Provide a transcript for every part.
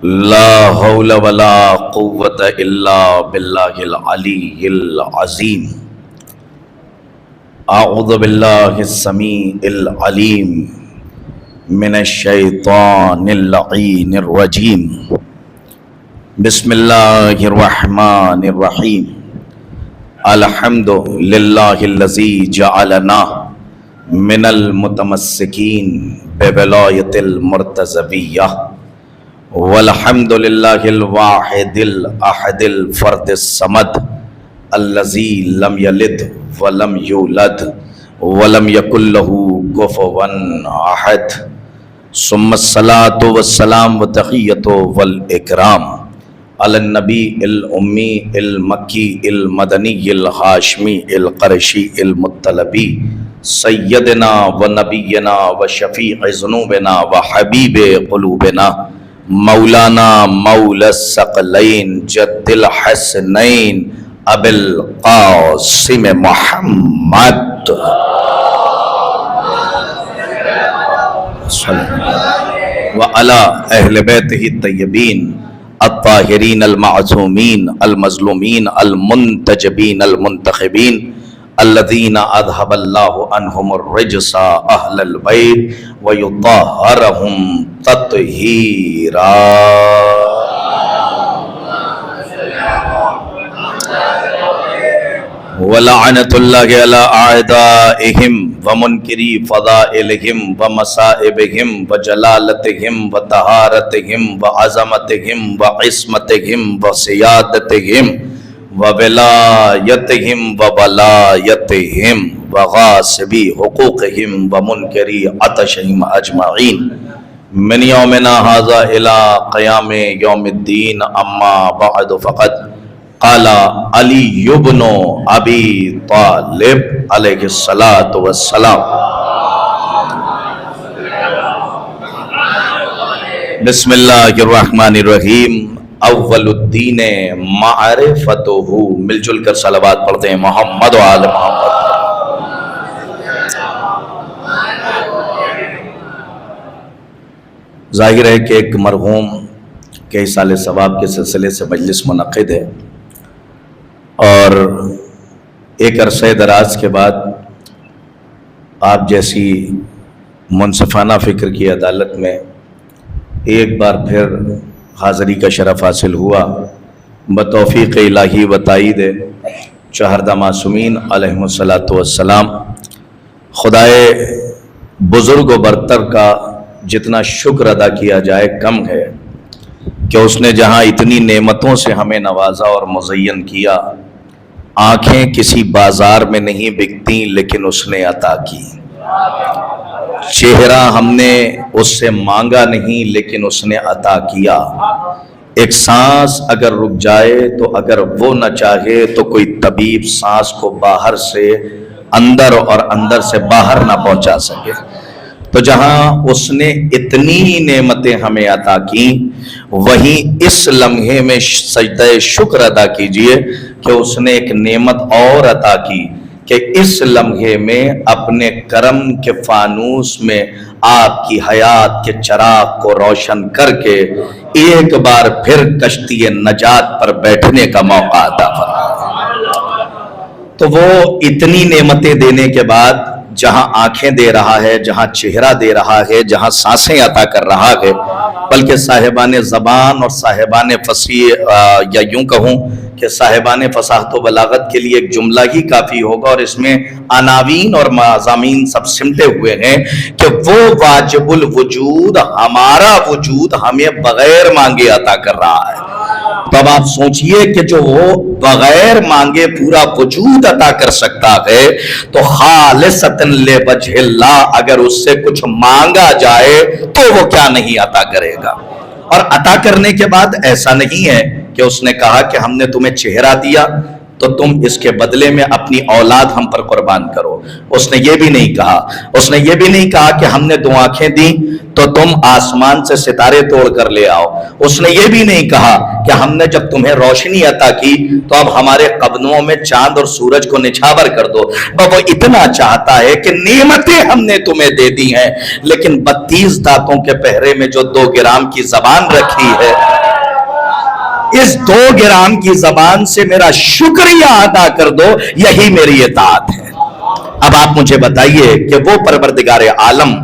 لا حول ولا قوة إلا بالله العلي العظيم. أعوذ بالله السميع العليم من الشيطان اللعين الرجيم. بسم الله الرحمن الرحيم. الحمد لله الذي جعلنا من المتمسكين بولاية المرتضوية، والحمد لله الواحد الأحد الفرد الصمد الذي لم يلد ولم يولد ولم يكن له كفوا أحد. ثم الصلاة والسلام والتحية والإكرام على النبي الأمي المكي المدني الهاشمي القرشي المطلبي سيدنا ونبينا وشفيع ذنوبنا وحبيب قلوبنا مولانا مولا الثقلین جد الحسنین ابی القاسم محمد وعلی اہل بیتہ الطیبین الطاہرین المعصومین المظلومین المنتجبین المنتخبین الذین اذهب اللہ عنہم الرجس اہل البیت ویطہرہم تطہیرا. ولعنۃ اللہ علی اعدائہم ومنکری فضائلہم ومصائبہم وجلالتہم وطہارتہم وعظمتہم وعصمتہم وسیادتہم وولایتہم وولایتہم وغاصبی حقوقہم ومنکری عطشہم اجمعین من یومنا ھذا الی قیام یوم الدین. اما بعد فقد قال علی بن ابی طالب علیہ الصلاۃ والسلام. بسم اللہ الرحمن الرحیم. اول الدین معرفتہ. مل جل کر صلوات پڑھتے ہیں محمد و آل محمد. ظاہر ہے کہ ایک مرحوم کے ایصال ثواب کے سلسلے سے مجلس منعقد ہے، اور ایک عرصہ دراز کے بعد آپ جیسی منصفانہ فکر کی عدالت میں ایک بار پھر حاضری کا شرف حاصل ہوا. بتوفیق الہی و تائید چہردہ معصومین علیہم الصلاۃ والسلام. خدائے بزرگ و برتر کا جتنا شکر ادا کیا جائے کم ہے کہ اس نے جہاں اتنی نعمتوں سے ہمیں نوازا اور مزین کیا. آنکھیں کسی بازار میں نہیں بکتی لیکن اس نے عطا کی. چہرہ ہم نے اس سے مانگا نہیں لیکن اس نے عطا کیا. ایک سانس اگر رک جائے تو اگر وہ نہ چاہے تو کوئی طبیب سانس کو باہر سے اندر اور اندر سے باہر نہ پہنچا سکے. تو جہاں اس نے اتنی نعمتیں ہمیں عطا کی، وہیں اس لمحے میں سجدہ شکر ادا کیجئے کہ اس نے ایک نعمت اور عطا کی کہ اس لمحے میں اپنے کرم کے فانوس میں آپ کی حیات کے چراغ کو روشن کر کے ایک بار پھر کشتی نجات پر بیٹھنے کا موقع عطا فرمایا. تو وہ اتنی نعمتیں دینے کے بعد جہاں آنکھیں دے رہا ہے، جہاں چہرہ دے رہا ہے، جہاں سانسیں عطا کر رہا ہے، بلکہ صاحبان زبان اور صاحبان فصیح، یا یوں کہوں کہ صاحبان فصاحت و بلاغت کے لیے ایک جملہ ہی کافی ہوگا، اور اس میں عناوین اور مضامین سب سمٹے ہوئے ہیں کہ وہ واجب الوجود ہمارا وجود ہمیں بغیر مانگے عطا کر رہا ہے. تو اب آپ سوچئے کہ جو وہ بغیر مانگے پورا وجود عطا کر سکتا ہے، تو خالصتاً لوجہ اللہ اگر اس سے کچھ مانگا جائے تو وہ کیا نہیں عطا کرے گا. اور عطا کرنے کے بعد ایسا نہیں ہے کہ اس نے کہا کہ ہم نے تمہیں چہرہ دیا، تو تم اس کے بدلے میں اپنی اولاد ہم پر قربان کرو۔ اس نے یہ بھی نہیں کہا، اس نے یہ بھی نہیں کہا کہ ہم نے 2 آنکھیں دی تو تم آسمان سے ستارے توڑ کر لے آؤ۔ اس نے یہ بھی نہیں کہا کہ ہم نے جب تمہیں روشنی عطا کی تو اب ہمارے قدموں میں چاند اور سورج کو نچھاور کر دو۔ وہ اتنا چاہتا ہے کہ نعمتیں ہم نے تمہیں دے دی ہیں، لیکن 32 دانتوں کے پہرے میں جو 2 گرام کی زبان رکھی ہے، اس 2 گرام کی زبان سے میرا شکریہ ادا کر دو، یہی میری اطاعت ہے۔ اب آپ مجھے بتائیے کہ وہ پروردگار عالم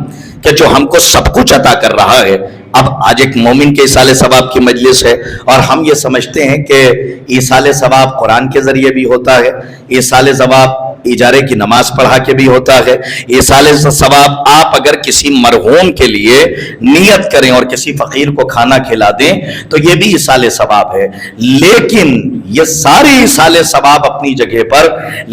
کہ جو ہم کو سب کچھ عطا کر رہا ہے، اب آج ایک مومن کے ایصال ثواب کی مجلس ہے اور ہم یہ سمجھتے ہیں کہ ایصال ثواب قرآن کے ذریعے بھی ہوتا ہے، ایصال ثواب اجارے کی نماز پڑھا کے بھی ہوتا ہے، ایصال ثواب آپ اگر کسی مرحوم کے لیے نیت کریں اور کسی فقیر کو کھانا کھلا دیں تو یہ بھی ایصال ثواب ہے۔ لیکن یہ سارے ایصال ثواب اپنی جگہ پر،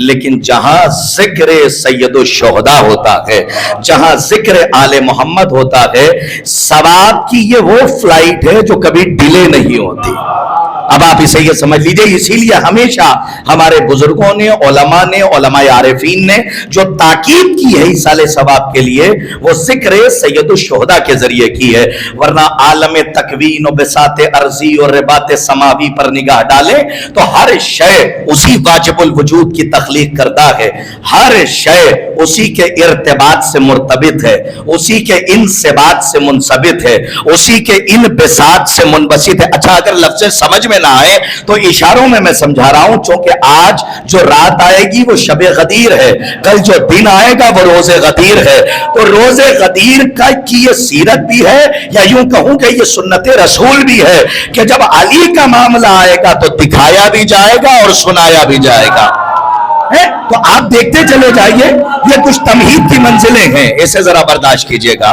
لیکن جہاں ذکر سید الشہداء ہوتا ہے، جہاں ذکر آل محمد ہوتا ہے، ثواب کی یہ وہ فلائٹ ہے جو کبھی ڈیلے نہیں ہوتی۔ اب آپ اسے یہ سمجھ لیجئے، اسی لیے ہمیشہ ہمارے بزرگوں نے، علماء عارفین نے جو تاکید کی ہے ایصال ثواب کے لیے، وہ ذکر سید الشہداء کے ذریعے کی ہے، ورنہ عالم تکوین و بساط ارضی اور رباط سماوی پر نگاہ ڈالیں تو ہر شے اسی واجب الوجود کی تخلیق کردہ ہے، ہر شے اسی کے ارتباط سے مرتبط ہے، اسی کے انصبات سے منصبت ہے، اسی کے انبساط سے منبسط ہے۔ اچھا اگر لفظ سمجھ میں نہ آئے تو اشاروں میں سمجھا رہا ہوں، چونکہ آج جو رات آئے گی وہ شب غدیر ہے، کل جو دن آئے گا وہ روز غدیر ہے، تو روز غدیر کی یہ سیرت بھی ہے، یا یوں کہوں کہ یہ سنت رسول بھی ہے کہ جب علی کا معاملہ آئے گا تو دکھایا بھی جائے گا اور سنایا بھی جائے گا۔ تو آپ دیکھتے چلے جائیے، یہ کچھ تمہید کی منزلیں ہیں، اسے ذرا برداشت کیجئے گا۔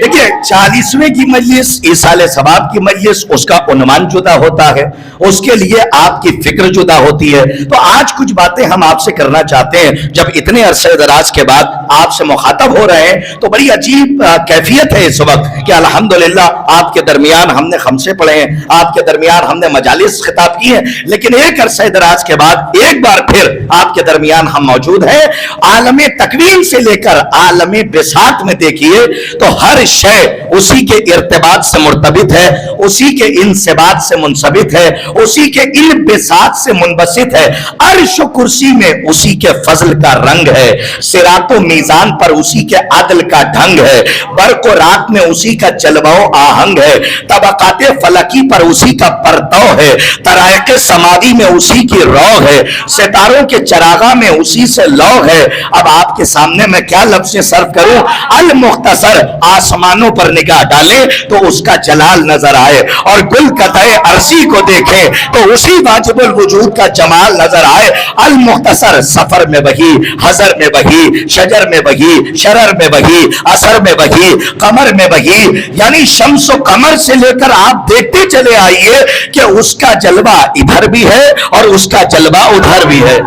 دیکھیے 40ویں کی مجلس، ایصال ثواب کی مجلس، اس کا عنوان جدا ہوتا ہے، اس کے لیے آپ کی فکر جدا ہوتی ہے۔ تو آج کچھ باتیں ہم آپ سے کرنا چاہتے ہیں، جب اتنے عرصے دراز کے بعد آپ سے مخاطب ہو رہے ہیں تو بڑی عجیب کیفیت ہے اس وقت کہ الحمدللہ آپ کے درمیان ہم نے خمسے پڑھے ہیں، آپ کے درمیان ہم نے مجالس خطاب کی ہیں، لیکن ایک عرصے دراز کے بعد ایک بار پھر آپ کے درمیان ہم موجود ہیں۔ عالم تکوین سے لے کر عالم بساط میں دیکھیے تو ہر شے اسی کے ارتباط سے مرتبط ہے، اسی کے انصبات سے منصبت ہے، اسی کے انبساط سے منبسط ہے۔ عرش و کرسی میں اسی کے فضل کا رنگ ہے، صراط و میزان پر اسی کے عدل کا ڈھنگ ہے، برق و رات میں اسی کا جلوہ و آہنگ ہے، طبقات فلکی پر اسی کا پرتو ہے، طرائق سماوی میں اسی کی رو ہے، ستاروں کے چراغاں میں اسی سے لو ہے۔ اب آپ کے سامنے میں کیا لفظ صرف کروں؟ المختصر، آسمانوں پر نگاہ ڈالیں تو اس کا جلال نظر آئے، اور گل قطع عرضی کو دیکھیں تو اسی واجب الوجود کا جمال نظر آئے۔ المختصر، سفر میں وہی، حضر میں وہی، شجر میں وہی، شرر میں وہی، اثر میں وہی، قمر میں وہی، یعنی شمس و قمر سے لے کر آپ دیکھتے چلے آئیے کہ اس کا جلوہ ادھر بھی ہے اور اس کا جلوہ ادھر بھی ہے،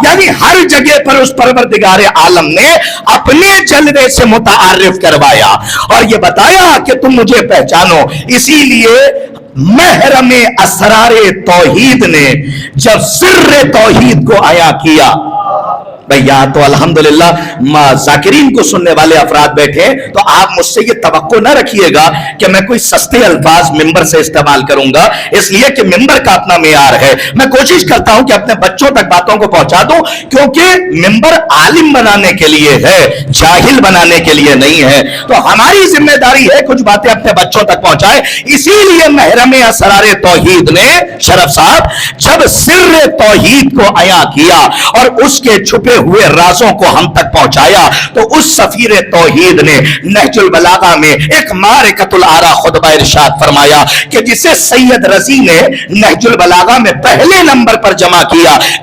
یعنی ہر جگہ پر اس پروردگار عالم نے اپنے جلوے سے متعارف کروایا اور یہ بتایا کہ تم مجھے پہچانو۔ اسی لیے محرم اسرار توحید نے جب سر توحید کو عیاں کیا، بھئی تو الحمدللہ ذاکرین کو سننے والے افراد بیٹھے، تو آپ مجھ سے یہ توقع نہ رکھیے گا کہ میں کوئی سستے الفاظ ممبر سے استعمال کروں گا، اس لیے کہ ممبر کا اپنا معیار ہے۔ میں کوشش کرتا ہوں کہ اپنے بچوں تک باتوں کو پہنچا دوں، کیونکہ ممبر عالم بنانے کے لیے ہے، جاہل بنانے کے لیے نہیں ہے، تو ہماری ذمہ داری ہے کچھ باتیں اپنے بچوں تک پہنچائے۔ اسی لیے محرم اسرار توحید نے شرف صاحب جب سر توحید کو عیاں کیا اور اس کے چھپے ہوئے رازوں کو ہم تک پہنچایا، تو اس سفیر توحید نے نہج البلاغہ میں ایک معرکۃ الآراء خطبہ ارشاد فرمایا کہ جسے سید رضی نے نہج البلاغہ میں پہلے نمبر پر جمع کیا،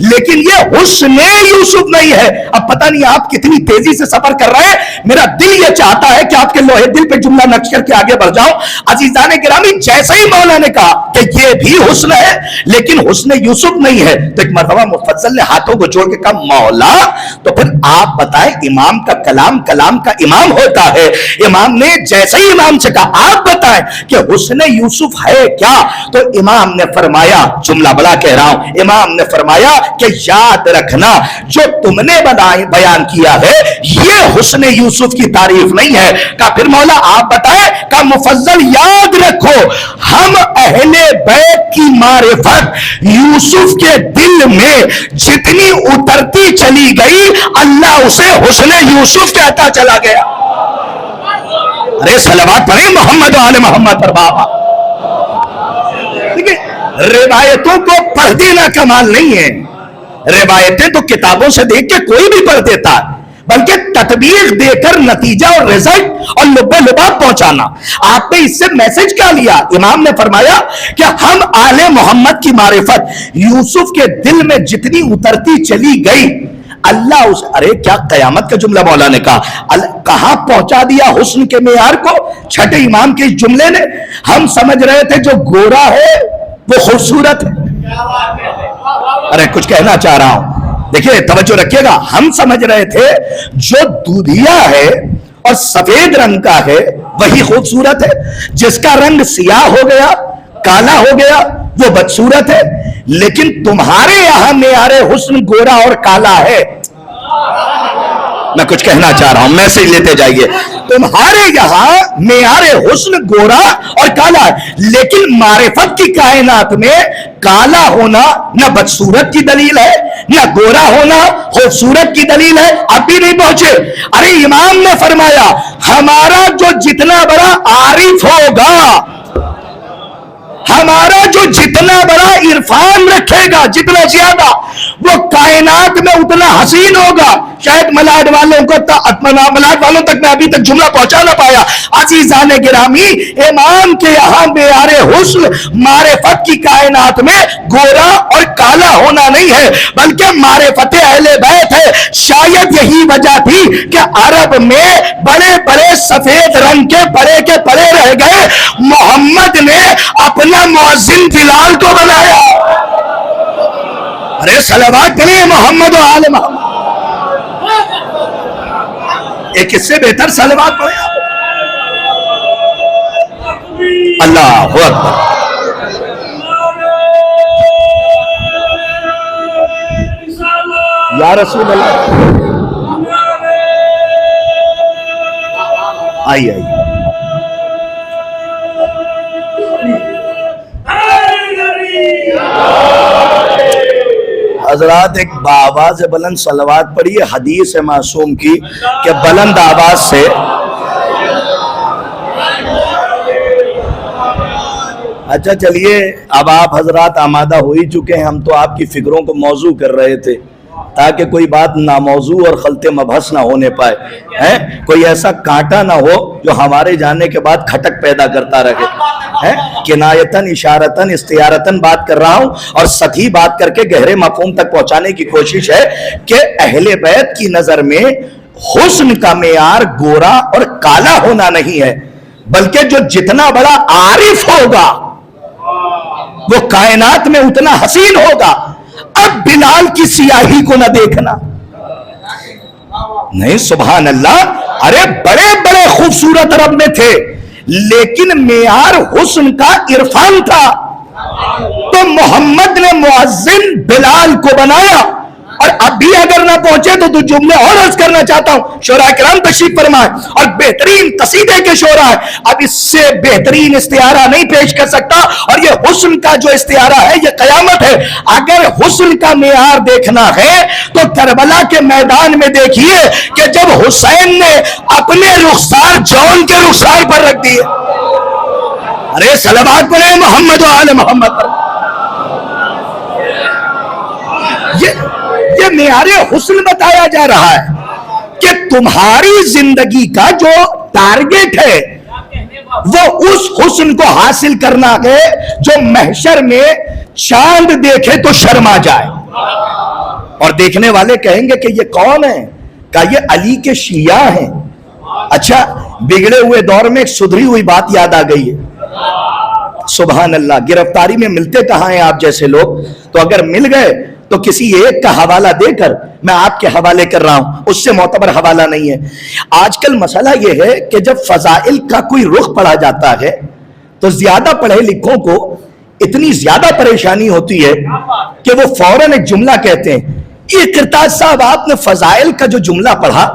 لیکن یہ حسن یوسف نہیں ہے. اب پتہ نہیں آپ کتنی تیزی سے سفر کر رہے ہیں, میرا دل یہ چاہتا ہے کہ آپ کے لوہے دل پہ جملہ نقش کر کے آگے بڑھ جاؤں. عزیزان گرامی, جیسے ہی مولا نے کہا کہ یہ بھی حسن ہے لیکن حسن یوسف نہیں ہے, تو ایک مرتبہ مفضل نے ہاتھوں کو جوڑ کے کہا مولا تو پھر آپ بتائیں, امام کا کلام کلام کا امام ہوتا ہے. امام نے جیسے ہی امام سے کہا آپ بتائیں کہ حسن یوسف ہے کیا, تو امام نے فرمایا, جملہ بڑا کہہ رہا ہوں, امام نے فرمایا کہ یاد رکھنا جو تم نے بیان کیا ہے یہ حسن یوسف کی تعریف نہیں ہے. کہا پھر مولا آپ بتائیں. کہا مفضل یاد رکھو ہم اہل بیت کی معرفت یوسف کے دل میں جتنی اترتی چلی گئی اللہ اسے حسن یوسف کہتا چلا گیا. ارے صلوات پڑھیں محمد و آل محمد پر بابا. روایتوں کو پڑھ دینا کمال نہیں ہے, روایتیں تو کتابوں سے دیکھ کے کوئی بھی پڑھ دیتا ہے, بلکہ تطبیق دے کر نتیجہ اور رزلٹ اور لبے لباب پہنچانا. آپ نے اس سے میسج کیا لیا؟ امام نے فرمایا کہ ہم آل محمد کی معرفت یوسف کے دل میں جتنی اترتی چلی گئی اللہ اس, ارے کیا قیامت کا جملہ مولا نے کہا, کہاں پہنچا دیا حسن کے معیار کو چھٹے امام کے اس جملے نے. ہم سمجھ رہے تھے جو گورا ہے وہ خوبصورت ہے. ارے کچھ کہنا چاہ رہا ہوں, دیکھیں توجہ رکھیے گا. ہم سمجھ رہے تھے جو دودھیا ہے اور سفید رنگ کا ہے وہی خوبصورت ہے, جس کا رنگ سیاہ ہو گیا کالا ہو گیا وہ بدصورت ہے. لیکن تمہارے یہاں معیار حسن گورا اور کالا ہے. میں کچھ کہنا چاہ رہا ہوں, میسج لیتے جائیے. تمہارے یہاں معیار حسن گورا اور کالا ہے, لیکن معرفت کی کائنات میں کالا ہونا نہ بدصورت کی دلیل ہے نہ گورا ہونا خوبصورت کی دلیل ہے. اب بھی نہیں پہنچے. ارے امام نے فرمایا ہمارا جو جتنا بڑا عارف ہوگا, ہمارا جو جتنا بڑا عرفان رکھے گا, جتنا زیادہ وہ کائنات میں اتنا حسین ہوگا. شاید ملاڈ والوں کو ملاڈ والوں تک میں ابھی تک جملہ پہنچا نہ پایا. عزیزان گرامی, امام کے یہاں معیار حسن معرفت کی کائنات میں گورا اور کالا ہونا نہیں ہے بلکہ معرفت اہل بیت ہے. شاید یہی وجہ تھی کہ عرب میں بڑے بڑے سفید رنگ کے پڑے رہ گئے. محمد نے اپنا مؤذن بلال کو بنایا. ارے صلوات کریں محمد و آل محمد. ایک اس سے بہتر صلوات پڑھیں آپ. اللہ اکبر. یا رسول اللہ. آئیے. حضرات ایک بآواز بلند صلوات پڑھیے. حدیث معصوم کی کہ بلند آواز سے اچھا چلیے اب آپ حضرات آمادہ ہو ہی چکے ہیں. ہم تو آپ کی فکروں کو موضوع کر رہے تھے تاکہ کوئی بات ناموضوع اور خلط مبحث نہ ہونے پائے, کوئی ایسا کانٹا نہ ہو جو ہمارے جانے کے بعد کھٹک پیدا کرتا رہے. کنایتن اشارتن استعارتن بات کر رہا ہوں اور سطحی بات کر کے گہرے مفہوم تک پہنچانے کی کوشش ہے کہ اہل بیت کی نظر میں حسن کا معیار گورا اور کالا ہونا نہیں ہے بلکہ جو جتنا بڑا عارف ہوگا وہ کائنات میں اتنا حسین ہوگا. اب بلال کی سیاہی کو نہ دیکھنا, نہیں سبحان اللہ. ارے بڑے بڑے خوبصورت عرب میں تھے لیکن معیار حسن کا عرفان تھا. تو محمد نے مؤذن بلال کو بنایا. اور اب بھی اگر نہ پہنچے تو دو جملے اور عرض کرنا چاہتا ہوں. شعراء کرام تشریف فرمائے اور بہترین قصیدے کے شعراء ہیں. اب اس سے بہترین استعارہ نہیں پیش کر سکتا. اور یہ حسن کا جو استعارہ ہے یہ قیامت ہے. اگر حسن کا معیار دیکھنا ہے تو کربلا کے میدان میں دیکھیے کہ جب حسین نے اپنے رخسار جون کے رخسار پر رکھ دیے. ارے صلوات پڑھیں محمد و آل محمد پر. یہ معیار حسن بتایا جا رہا ہے کہ تمہاری زندگی کا جو ٹارگٹ ہے وہ اس حسن کو حاصل کرنا ہے جو محشر میں چاند دیکھے تو شرما جائے. اور دیکھنے والے کہیں گے کہ یہ کون ہے؟ کہ یہ علی کے شیعہ ہیں۔ اچھا، بگڑے ہوئے دور میں ایک سدھری ہوئی بات یاد آ گئی ہے۔ سبحان اللہ، گرفتاری میں ملتے کہاں ہیں آپ جیسے لوگ؟ تو اگر مل گئے تو کسی ایک کا حوالہ دے کر میں آپ کے حوالے کر رہا ہوں، اس سے معتبر حوالہ نہیں ہے۔ آج کل مسئلہ یہ ہے کہ جب فضائل کا کوئی رخ پڑھا جاتا ہے تو زیادہ پڑھے لکھوں کو اتنی زیادہ پریشانی ہوتی ہے کہ وہ فوراً ایک جملہ کہتے ہیں، یہ کرتاز صاحب آپ نے فضائل کا جو جملہ پڑھا،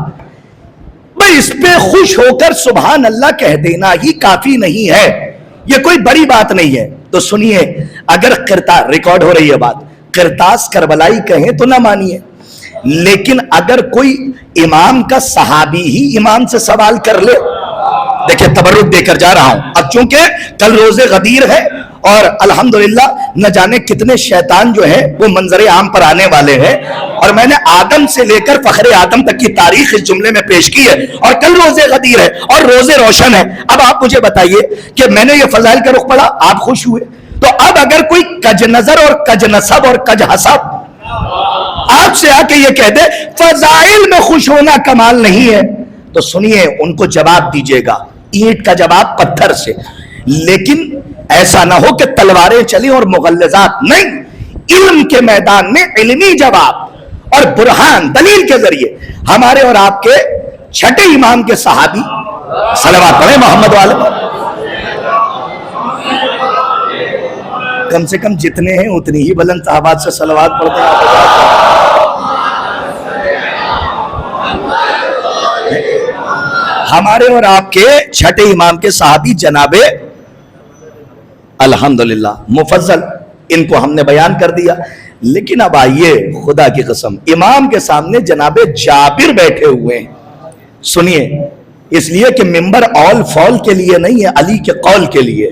بھئی اس پہ خوش ہو کر سبحان اللہ کہہ دینا ہی کافی نہیں ہے، یہ کوئی بڑی بات نہیں ہے۔ تو سنیے، اگر ریکارڈ ہو رہی ہے بات، کرتاز کربلائی کہیں تو نہ مانیے، لیکن اگر کوئی امام کا صحابی ہی امام سے سوال کر لے، دیکھیں تبرک دے کر جا رہا ہوں، اب چونکہ کل روز غدیر ہے اور الحمدللہ نہ جانے کتنے شیطان جو ہیں وہ منظر عام پر آنے والے ہیں، اور میں نے آدم سے لے کر فخر آدم تک کی تاریخ اس جملے میں پیش کی ہے، اور کل روز غدیر ہے اور روز روشن ہے۔ اب آپ مجھے بتائیے کہ میں نے یہ فضائل کا رخ پڑھا، آپ خوش ہوئے، تو اب اگر کوئی کج نظر اور کج نسب اور کج حسب آپ سے آ کے یہ کہہ دے فضائل میں خوش ہونا کمال نہیں ہے، تو سنیے ان کو جواب دیجئے گا، اینٹ کا جواب پتھر سے، لیکن ایسا نہ ہو کہ تلواریں چلیں اور مغلظات نہیں، علم کے میدان میں علمی جواب اور برہان دلیل کے ذریعے ہمارے اور آپ کے چھٹے امام کے صحابی صلوات پڑھیں محمد والے، کم سے کم جتنے ہیں اتنی ہی بلند آواز سے صلوات پڑھتے ہیں۔ ہمارے اور آپ کے چھٹے امام کے صحابی جناب الحمدللہ مفضل، ان کو ہم نے بیان کر دیا، لیکن اب آئیے خدا کی قسم امام کے سامنے جناب جابر بیٹھے ہوئے ہیں، سنیے، اس لیے کہ ممبر آل فال کے لیے نہیں ہے، علی کے قول کے لیے۔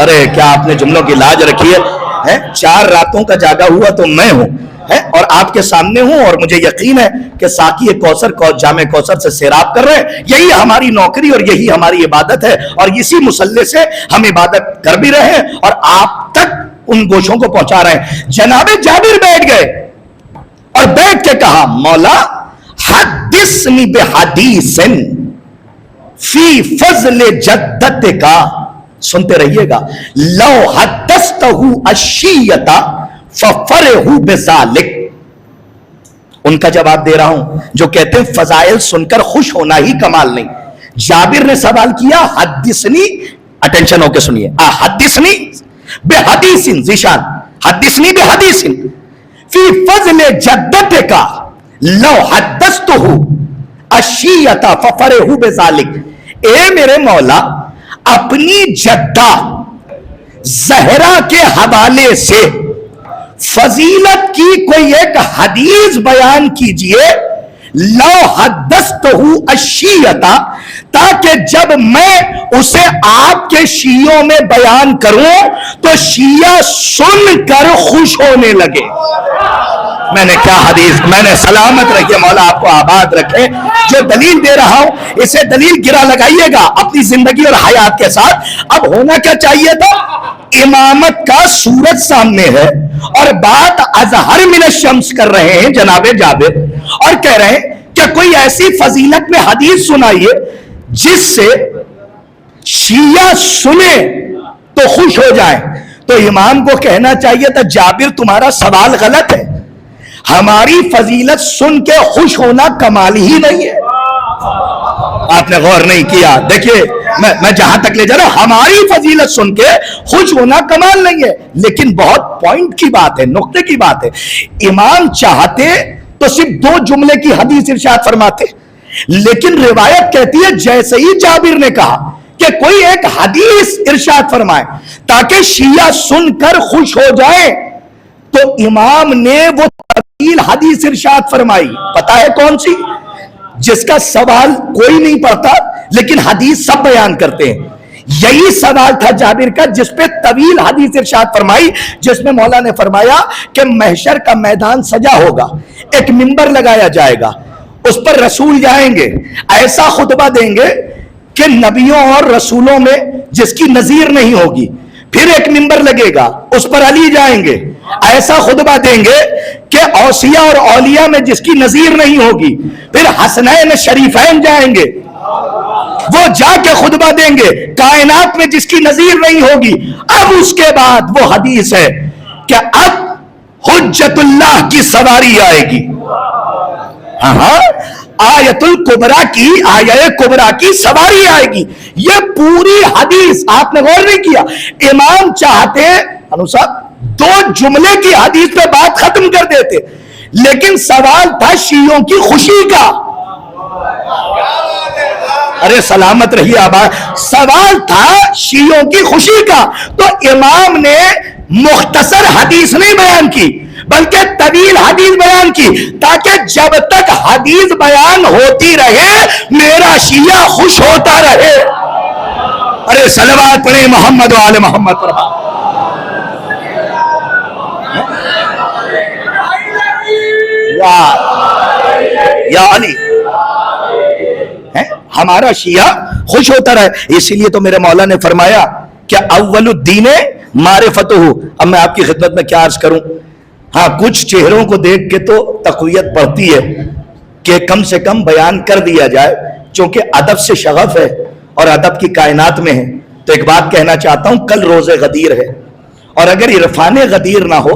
ارے کیا آپ نے جملوں کی لاج رکھی ہے؟ 4 راتوں کا جاگا ہوا تو میں ہوں اور آپ کے سامنے ہوں، اور مجھے یقین ہے کہ ساقی کوثر کو جامع کوثر سے سیراب کر رہے ہیں، یہی ہماری نوکری اور یہی ہماری عبادت ہے، اور اسی مسلح سے ہم عبادت کر بھی رہے ہیں اور آپ تک ان گوشوں کو پہنچا رہے ہیں۔ جناب جابر بیٹھ گئے اور بیٹھ کے کہا، مولا حدثنی بحدیث فی فضل جدتک، سنتے رہیے گا، لو حدثتہ الشیعۃ ففرح بذالک۔ ان کا جواب دے رہا ہوں جو کہتے ہیں فضائل سن کر خوش ہونا ہی کمال نہیں۔ جابر نے سوال کیا، حدثنی، اٹینشن ہو کے سنیے، حدثنی بحدیث، ذیشان، حدثنی بحدیث فی فضل جدتک لو حدثتہ الشیعۃ ففرح بذالک۔ اے میرے مولا، اپنی جدہ زہرا کے حوالے سے فضیلت کی کوئی ایک حدیث بیان کیجئے، لو حدثتہ الشیعۃ، تاکہ جب میں اسے آپ کے شیعوں میں بیان کروں تو شیعہ سن کر خوش ہونے لگے۔ میں نے کیا حدیث، میں نے سلامت رکھے، مولا آپ کو آباد رکھے، جو دلیل دے رہا ہوں اسے دلیل گرا لگائیے گا اپنی زندگی اور حیات کے ساتھ۔ اب ہونا کیا چاہیے تھا؟ امامت کا سورج سامنے ہے اور بات اظہر من الشمس کر رہے ہیں جناب جابر، اور کہہ رہے ہیں کہ کوئی ایسی فضیلت میں حدیث سنائیے جس سے شیعہ سنے تو خوش ہو جائیں۔ تو امام کو کہنا چاہیے تھا، جابر تمہارا سوال غلط ہے، ہماری فضیلت سن کے خوش ہونا کمال ہی نہیں ہے۔ آپ نے غور نہیں کیا، دیکھیے میں جہاں تک لے جا رہا ہوں، ہماری فضیلت سن کے خوش ہونا کمال نہیں ہے، لیکن بہت پوائنٹ کی بات ہے، نقطے کی بات ہے۔ امام چاہتے تو صرف 2 جملے کی حدیث ارشاد فرماتے، لیکن روایت کہتی ہے جیسے ہی جابر نے کہا کہ کوئی ایک حدیث ارشاد فرمائے تاکہ شیعہ سن کر خوش ہو جائیں، تو امام نے وہ طویل حدیث ارشاد فرمائی، پتہ ہے کون سی؟ جس کا سوال کوئی نہیں پڑھتا لیکن حدیث سب بیان کرتے ہیں۔ یہی سوال تھا جابر کا جس پہ طویل حدیث ارشاد فرمائی، جس میں مولا نے فرمایا کہ محشر کا میدان سجا ہوگا، ایک منبر لگایا جائے گا، اس پر رسول جائیں گے، ایسا خطبہ دیں گے کہ نبیوں اور رسولوں میں جس کی نظیر نہیں ہوگی۔ پھر ایک منبر لگے گا، اس پر علی جائیں گے، ایسا خطبہ دیں گے کہ اوصیاء اور اولیاء میں جس کی نظیر نہیں ہوگی، پھر حسنین شریفین جائیں گے، وہ جا کے خطبہ دیں گے، کائنات میں جس کی نظیر نہیں ہوگی۔ اب اس کے بعد وہ حدیث ہے کہ اب حجت اللہ کی سواری آئے گی۔ ہاں آیت الکبریٰ کی، آیت کبریٰ کی سواری آئے گی۔ یہ پوری حدیث آپ نے غور نہیں کیا، امام چاہتے انوسا 2 جملے کی حدیث پہ بات ختم کر دیتے، لیکن سوال تھا شیعوں کی خوشی کا۔ ارے سلامت رہیے آباد، سوال تھا شیعوں کی خوشی کا، تو امام نے مختصر حدیث نہیں بیان کی بلکہ طویل حدیث بیان کی، تاکہ جب تک حدیث بیان ہوتی رہے میرا شیعہ خوش ہوتا رہے۔ ارے صلوات پڑھیں محمد و آل محمد پر۔ یا علی، ہمارا شیعہ خوش ہوتا رہے۔ اسی لیے تو میرے مولا نے فرمایا کہ اول الدین معرفتہ۔ اب میں آپ کی خدمت میں کیا عرض کروں، ہاں کچھ چہروں کو دیکھ کے تو تقویت بڑھتی ہے کہ کم سے کم بیان کر دیا جائے، چونکہ ادب سے شغف ہے اور ادب کی کائنات میں ہے۔ تو ایک بات کہنا چاہتا ہوں، کل روز غدیر ہے، اور اگر عرفان غدیر نہ ہو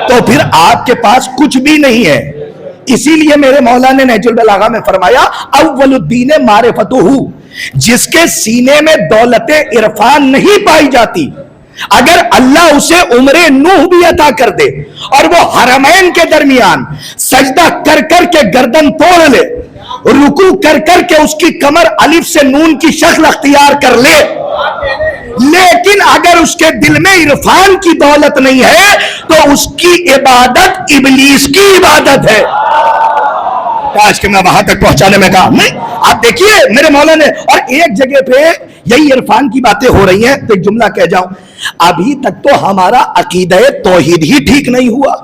تو پھر آپ کے پاس کچھ بھی نہیں ہے۔ اسی لیے میرے مولا نے نہج البلاغہ میں فرمایا اول الدین معرفتہ، جس کے سینے میں دولت عرفان نہیں پائی جاتی، اگر اللہ اسے عمر نوح بھی عطا کر دے اور وہ حرمین کے درمیان سجدہ کر کر کے گردن توڑ لے، رکوع کر کر کے اس کی کمر الف سے نون کی شکل اختیار کر لے، لیکن اگر اس کے دل میں عرفان کی دولت نہیں ہے تو اس کی عبادت ابلیس کی عبادت ہے۔ کاش کہ میں وہاں تک پہنچانے میں کہا نہیں۔ آپ دیکھیے میرے مولا نے، اور ایک جگہ پہ یہی عرفان کی باتیں ہو رہی ہیں تو ایک جملہ کہہ جاؤں، ابھی تک تو ہمارا عقیدہ توحید ہی ٹھیک نہیں ہوا۔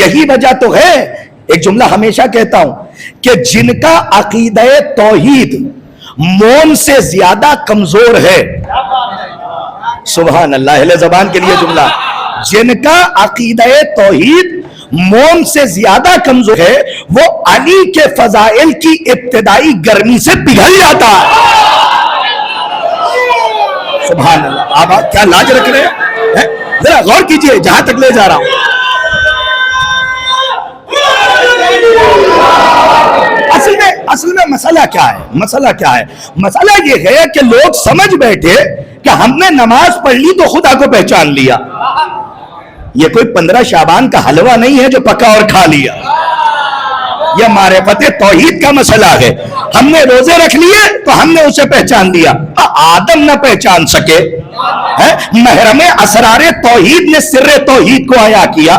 یہی وجہ تو ہے، ایک جملہ ہمیشہ کہتا ہوں کہ جن کا عقیدہ توحید موم سے زیادہ کمزور ہے، سبحان اللہ، اہل زبان کے لیے جملہ، جن کا عقیدہ توحید موم سے زیادہ کمزور ہے، وہ علی کے فضائل کی ابتدائی گرمی سے پگھل جاتا ہے۔ سبحان اللہ، آپ کیا لاج رکھ رہے ہیں، ذرا غور کیجئے جہاں تک لے جا رہا ہوں۔ اصل میں مسئلہ کیا ہے؟ مسئلہ یہ ہے کہ لوگ سمجھ بیٹھے کہ ہم نے نماز پڑھ لی تو خدا کو پہچان لیا۔ یہ کوئی 15 شعبان کا حلوہ نہیں ہے جو پکا اور کھا لیا، یہ معرفت توحید کا مسئلہ ہے۔ ہم نے روزے رکھ لیے تو ہم نے اسے پہچان لیا، آدم نہ پہچان سکے، محرم اسرار توحید نے سر توحید کو عیا کیا،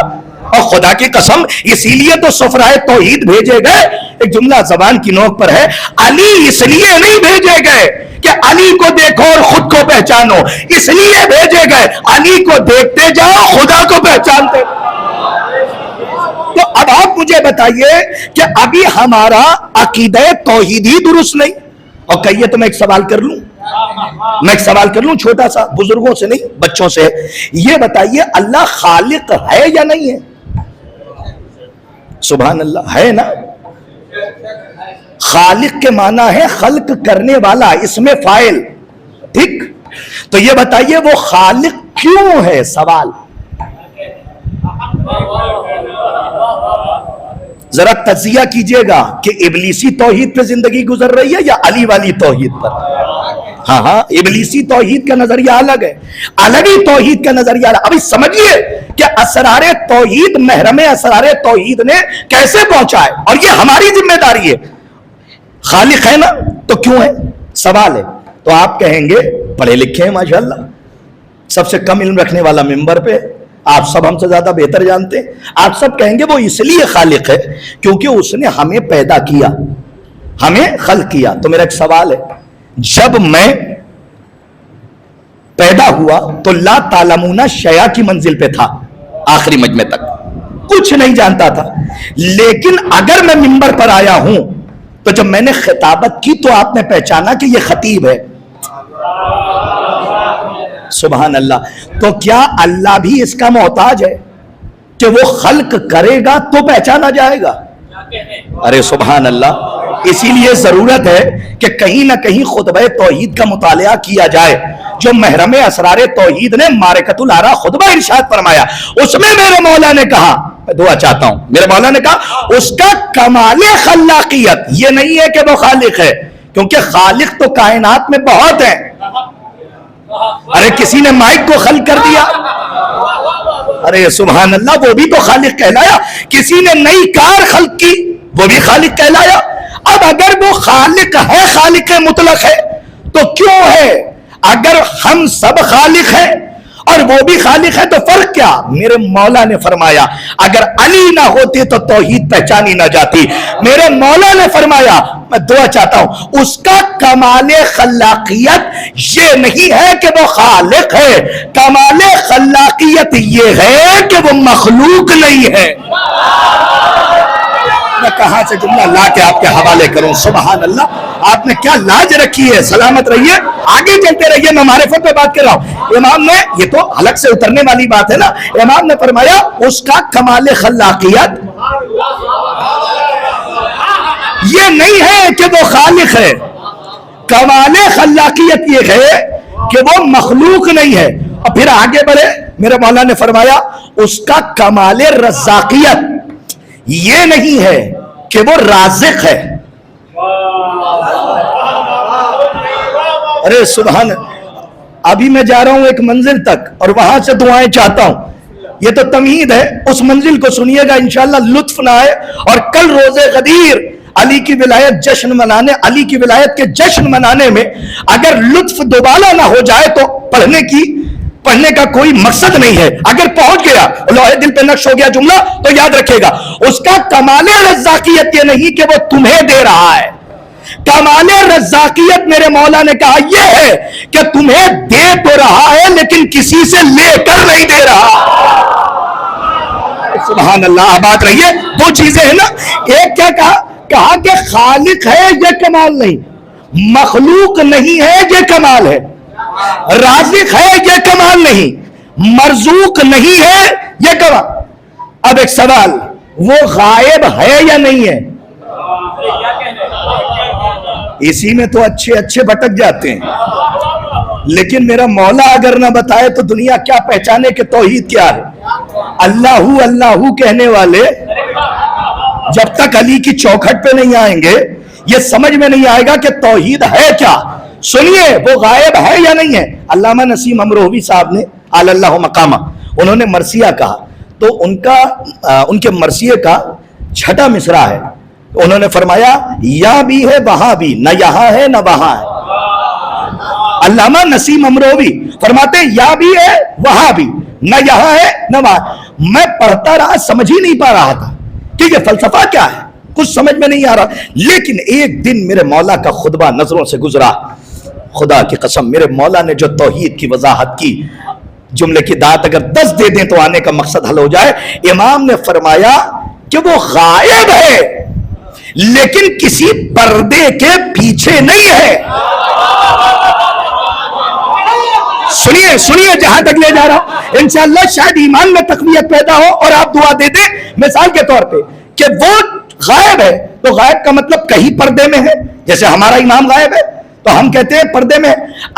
اور خدا کی قسم اسی لیے تو سفرائے توحید بھیجے گئے۔ ایک جملہ زبان کی نوک پر ہے، علی اس لیے نہیں بھیجے گئے کہ علی کو دیکھو اور خود کو پہچانو، اس لیے بھیجے گئے علی کو دیکھتے جاؤ خدا کو پہچانتے۔ تو اب آپ مجھے بتائیے کہ ابھی ہمارا عقیدہ توحید ہی درست نہیں، اور کہیے تو میں ایک سوال کر لوں چھوٹا سا، بزرگوں سے نہیں بچوں سے، یہ بتائیے اللہ خالق ہے یا نہیں ہے؟ سبحان اللہ، ہے نا؟ خالق کے معنی ہے خلق کرنے والا، اس میں فاعل، ٹھیک؟ تو یہ بتائیے وہ خالق کیوں ہے؟ سوال ذرا تجزیہ کیجئے گا کہ ابلیسی توحید پہ زندگی گزر رہی ہے یا علی والی توحید پر؟ ہاں ابلیسی توحید کا نظریہ الگ ہے، الگی توحید کا نظریہ الگ۔ ابھی سمجھیے کہ اسرار توحید، محرم اسرار توحید نے کیسے پہنچا ہے، اور یہ ہماری ذمہ داری ہے۔ خالق ہے نا تو کیوں ہے؟ سوال ہے۔ تو آپ کہیں گے پڑھے لکھے ہیں ماشاءاللہ، سب سے کم علم رکھنے والا ممبر پہ، آپ سب ہم سے زیادہ بہتر جانتے ہیں، آپ سب کہیں گے وہ اس لیے خالق ہے کیونکہ اس نے ہمیں پیدا کیا، ہمیں خلق کیا۔ تو میرا ایک سوال ہے، جب میں پیدا ہوا تو لا تعلمون شیء کی منزل پہ تھا، آخری مجمع تک کچھ نہیں جانتا تھا، لیکن اگر میں منبر پر آیا ہوں تو جب میں نے خطابت کی تو آپ نے پہچانا کہ یہ خطیب ہے۔ سبحان اللہ. تو کیا اللہ بھی اس کا محتاج ہے کہ وہ خلق کرے گا تو پہچانا جائے گا؟ ارے سبحان اللہ. اسی لیے ضرورت ہے کہ کہیں نہ کہیں خطبہ توحید کا مطالعہ کیا جائے. جو محرم اسرار توحید نے معرکۃ الآراء خطبہ ارشاد فرمایا، اس میں میرے مولا نے کہا، میں دعا چاہتا ہوں، میرے مولا نے کہا اس کا کمال خلاقیت یہ نہیں ہے کہ وہ خالق ہے، کیونکہ خالق تو کائنات میں بہت ہیں. ارے کسی نے مائک کو خلق کر دیا، ارے سبحان اللہ، وہ بھی تو خالق کہلایا. کسی نے نئی کار خلق کی، وہ بھی خالق کہلایا. اب اگر وہ خالق ہے، خالق مطلق ہے، تو کیوں ہے اگر ہم سب خالق ہیں اور وہ بھی خالق ہے تو فرق کیا؟ میرے مولا نے فرمایا اگر علی نہ ہوتے تو توحید پہچانی نہ جاتی. میرے مولا نے فرمایا، میں دعا چاہتا ہوں، اس کا کمال خلاقیت یہ نہیں ہے کہ وہ خالق ہے، کمال خلاقیت یہ ہے کہ وہ مخلوق نہیں ہے. میں کہاں سے جملہ لا کے آپ کے حوالے کروں؟ سبحان اللہ. آپ نے کیا لاج رکھی ہے. سلامت رہیے، آگے چلتے رہیے. میں معرفت پہ بات کر رہا ہوں. امام نے، یہ تو حلق سے اترنے والی بات ہے نا، امام نے فرمایا اس کا کمال خلاقیت یہ نہیں ہے کہ وہ خالق ہے، کمال خلاقیت یہ ہے کہ وہ مخلوق نہیں ہے. اور پھر آگے بڑھے، میرے مولا نے فرمایا اس کا کمال رزاقیت یہ نہیں ہے کہ وہ رازق ہے. ارے سبحان. ابھی میں جا رہا ہوں ایک منزل تک اور وہاں سے دعائیں چاہتا ہوں. یہ تو تمہید ہے، اس منزل کو سنیے گا انشاءاللہ لطف نہ آئے. اور کل روزے غدیر علی کی ولایت جشن منانے، علی کی ولایت کے جشن منانے میں اگر لطف دوبارہ نہ ہو جائے تو پڑھنے کا کوئی مقصد نہیں ہے. اگر پہنچ گیا، لوہے دل پہ نقش ہو گیا جملہ، تو یاد رکھے گا اس کا کمال رزاقیت یہ نہیں کہ وہ تمہیں دے رہا ہے. کمال رزاقیت میرے مولا نے کہا یہ ہے کہ تمہیں دے تو رہا ہے لیکن کسی سے لے کر نہیں دے رہا. سبحان اللہ. آباد رہیے. دو چیزیں ہیں نا، ایک کیا کہا کہ خالق ہے یہ کمال نہیں، مخلوق نہیں ہے یہ کمال ہے، رازق ہے یہ کمال نہیں، مرزوق نہیں ہے یہ کمال. اب ایک سوال، وہ غائب ہے یا نہیں ہے؟ اسی میں تو اچھے بھٹک جاتے ہیں. لیکن میرا مولا اگر نہ بتائے تو دنیا کیا پہچانے کہ توحید کیا ہے. اللہ اللہ کہنے والے جب تک علی کی چوکھٹ پہ نہیں آئیں گے یہ سمجھ میں نہیں آئے گا کہ توحید ہے کیا. سنیے، وہ غائب ہے یا نہیں ہے. علامہ نسیم امروہوی صاحب نے اعلی اللہ مقامہ، انہوں نے مرثیہ کہا تو ان کے مرثیے کا چھٹا مصرع ہے. انہوں نے فرمایا یا بھی ہے وہاں بھی، نہ یہاں ہے نہ وہاں ہے. علامہ نسیم امروہوی فرماتے یا بھی ہے وہاں بھی، نہ یہاں ہے نہ وہاں. میں پڑھتا رہا، سمجھ ہی نہیں پا رہا تھا کہ یہ فلسفہ کیا ہے، کچھ سمجھ میں نہیں آ رہا. لیکن ایک دن میرے مولا کا خطبہ نظروں سے گزرا. خدا کی قسم میرے مولا نے جو توحید کی وضاحت کی، جملے کی داد اگر 10 دے دیں تو آنے کا مقصد حل ہو جائے. امام نے فرمایا کہ وہ غائب ہے لیکن کسی پردے کے پیچھے نہیں ہے. سنیے جہاں تک لے جا رہا ہوں انشاءاللہ شاید ایمان میں تقویت پیدا ہو اور آپ دعا دے دیں. مثال کے طور پہ کہ وہ غائب ہے تو غائب کا مطلب کہیں پردے میں ہے. جیسے ہمارا امام غائب ہے تو ہم کہتے ہیں پردے میں.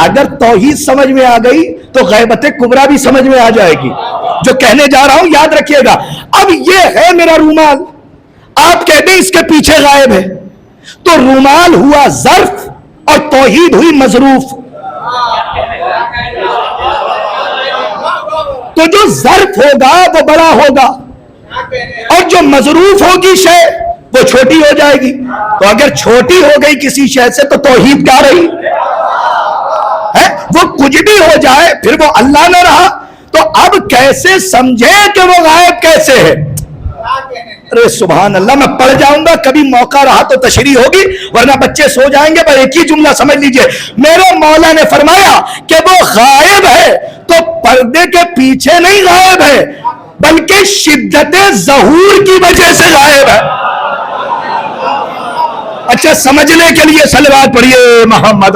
اگر توحید سمجھ میں آ گئی تو غیبت کبریٰ بھی سمجھ میں آ جائے گی. جو کہنے جا رہا ہوں یاد رکھیے گا. اب یہ ہے میرا رومال، آپ کہتے ہیں اس کے پیچھے غائب ہے، تو رومال ہوا ظرف اور توحید ہوئی مظروف. تو جو ظرف ہوگا وہ بڑا ہوگا اور جو مظروف ہوگی شے وہ چھوٹی ہو جائے گی. تو اگر چھوٹی ہو گئی کسی شے سے تو توحید کیا رہی ہے؟ وہ کچھ بھی ہو جائے پھر وہ اللہ نہ رہا. تو اب کیسے سمجھے کہ وہ غائب کیسے ہے؟ ارے سبحان اللہ. میں پڑھ جاؤں گا، کبھی موقع رہا تو تشریح ہوگی ورنہ بچے سو جائیں گے. پر ایک ہی جملہ سمجھ لیجئے، میرے مولا نے فرمایا کہ وہ غائب ہے تو پردے کے پیچھے نہیں غائب ہے بلکہ شدت ظہور کی وجہ سے غائب ہے. اچھا سمجھنے کے لیے صلوات پڑھیے محمد.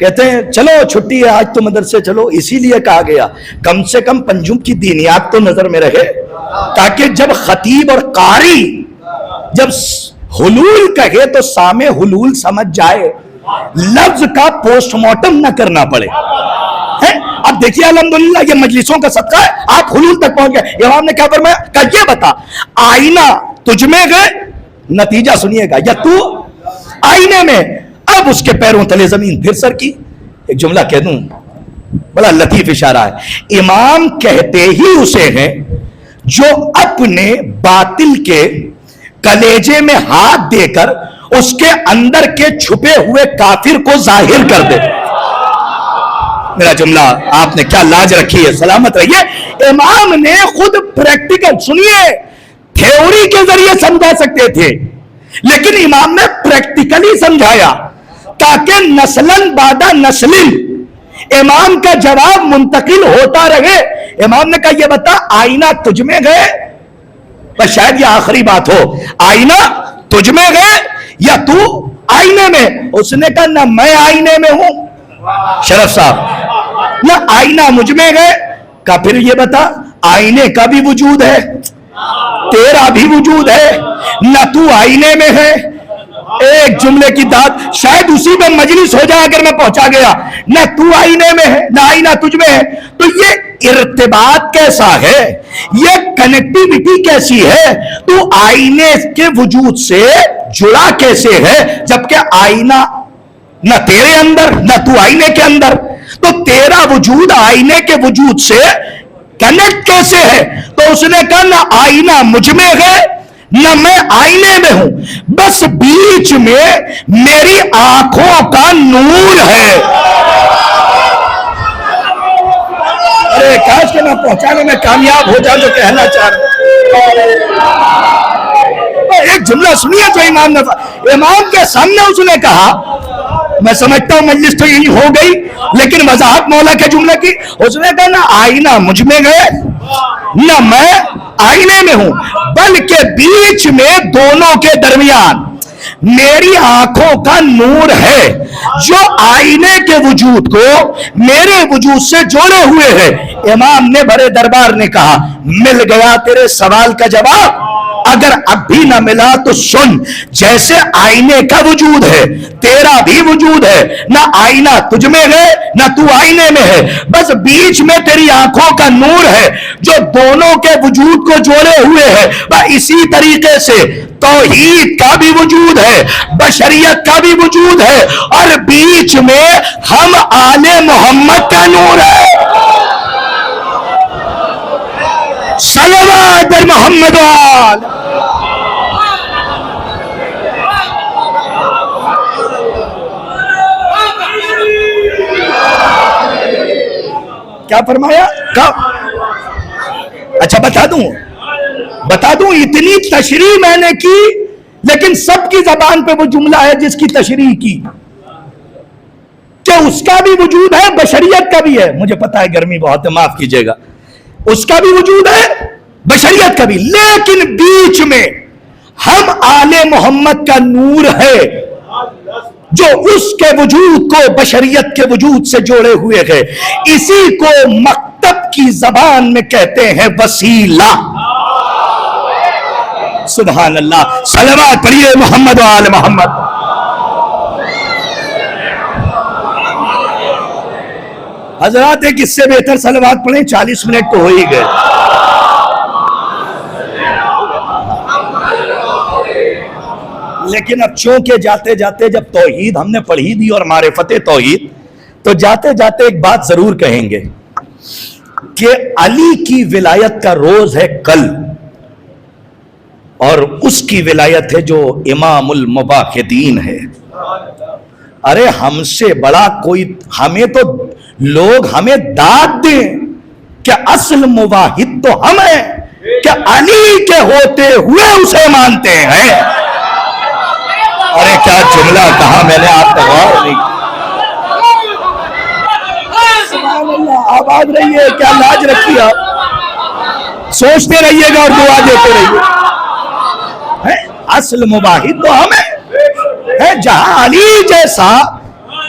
کہتے ہیں چلو چھٹی ہے آج تو مدرسے چلو، اسی لیے کہا گیا کم سے کم پنجم کی دینیات تو نظر میں رہے، تاکہ جب خطیب اور قاری جب حلول کہے تو سامع حلول سمجھ جائے، لفظ کا پوسٹ مارٹم نہ کرنا پڑے۔ اب دیکھیے الحمدللہ یہ مجلسوں کا صدقہ ہے، آپ حلول تک پہنچ گئے۔ امام نے کیا فرمایا؟ کہ یہ بتا آئینہ تجھ میں گئے، نتیجہ سنیے گا، یا تو آئینے میں؟ اب اس کے پیروں تلے زمین پھر سر کی۔ ایک جملہ کہہ دوں، بڑا لطیف اشارہ ہے، امام کہتے ہی اسے ہیں جو اپنے باطل کے کلیجے میں ہاتھ دے کر اس کے اندر کے چھپے ہوئے کافر کو ظاہر کر دے۔ میرا جملہ آپ نے کیا لاج رکھی ہے، سلامت رہیے۔ امام نے خود پریکٹیکل، سنیے، تھیوری کے ذریعے سمجھا سکتے تھے، لیکن امام نے پریکٹیکلی سمجھایا تاکہ نسلن بعد نسلن امام کا جواب منتقل ہوتا رہے۔ امام نے کہا یہ بتا آئینہ تجھ میں گئے، بس شاید یہ آخری بات ہو، آئینہ تجھ میں گئے یا تو آئینے میں؟ اس نے کہا نہ میں آئینے میں ہوں شرف صاحب، نہ آئینہ مجھ میں گئے۔ کہا پھر یہ بتا آئینے کا بھی وجود ہے، تیرا بھی وجود ہے، نہ تو آئینے میں ہے۔ ایک جملے کی داد شاید اسی میں مجلس ہو جائے اگر میں پہنچا گیا، نہ تو آئینے میں ہے نہ آئینہ تجھ میں ہے، تو یہ ارتباط کیسا ہے، یہ کنیکٹیویٹی کیسی ہے؟ تو آئینے کے وجود سے جڑا کیسے ہے جبکہ آئینہ نہ تیرے اندر نہ تو آئینے کے اندر؟ تو تیرا وجود آئینے کے وجود سے کنیکٹ کیسے ہے؟ تو اس نے کہا نہ آئینہ مجھ میں ہے نہ میں آئینے میں ہوں، بس بیچ میں میری آنکھوں کا نور ہے۔ ارے کاش کہ میں پہنچانے میں کامیاب ہو جاؤں جو کہنا چاہ رہا ہوں۔ ایک جملہ سنیے جو امام کے سامنے اس نے کہا، میں سمجھتا ہوں مجلس تو یہی ہو گئی، لیکن وضاحت مولا کے جملے کی، اس نے کہا نہ آئینہ مجھ میں گئے نہ میں آئینے میں ہوں، بلکہ بیچ میں دونوں کے درمیان میری آنکھوں کا نور ہے جو آئینے کے وجود کو میرے وجود سے جوڑے ہوئے ہے۔ امام نے بڑے دربار نے کہا مل گیا تیرے سوال کا جواب، اگر اب بھی نہ ملا تو سن، جیسے آئینے کا وجود ہے تیرا بھی وجود ہے، نہ آئینہ تجھ میں ہے نہ تو آئینے میں ہے، بس بیچ میں تیری آنکھوں کا نور ہے جو دونوں کے وجود کو جوڑے ہوئے ہے۔ اسی طریقے سے توحید کا بھی وجود ہے، بشریت کا بھی وجود ہے، اور بیچ میں ہم آل محمد کا نور ہے۔ صلوات محمد وآل۔ کیا فرمایا؟ اچھا بتا دوں اتنی تشریح میں نے کی، لیکن سب کی زبان پہ وہ جملہ ہے جس کی تشریح کی کہ اس کا بھی وجود ہے، بشریت کا بھی ہے۔ مجھے پتا ہے گرمی بہت ہے، معاف کیجئے گا، اس کا بھی وجود ہے بشریت کا بھی، لیکن بیچ میں ہم آل محمد کا نور ہے جو اس کے وجود کو بشریت کے وجود سے جوڑے ہوئے ہے۔ اسی کو مکتب کی زبان میں کہتے ہیں وسیلہ۔ سبحان اللہ، صلوات پڑھیے محمد و آل محمد۔ حضرات ایک اس سے بہتر صلوات پڑھیں، 40 منٹ تو ہو ہی گئے۔ لیکن اب چونکہ جاتے جاتے جب توحید ہم نے پڑھی دی اور معرفت توحید، تو جاتے جاتے ایک بات ضرور کہیں گے کہ علی کی ولایت کا روز ہے کل، اور اس کی ولایت ہے جو امام المباحثین ہے۔ ارے ہم سے بڑا کوئی، ہمیں تو لوگ ہمیں داد دیں کہ اصل مواحد تو ہم ہیں کہ علی کے ہوتے ہوئے اسے مانتے ہیں۔ ارے کیا جملہ کہا میں نے، آپ کو غور نہیں۔ سبحان اللہ، آباد رہیے، کیا لاج رکھی آپ، سوچتے رہیے گا اور دعا دیتے رہیے۔ اصل مباحث تو ہم ہیں، جہاں علی جیسا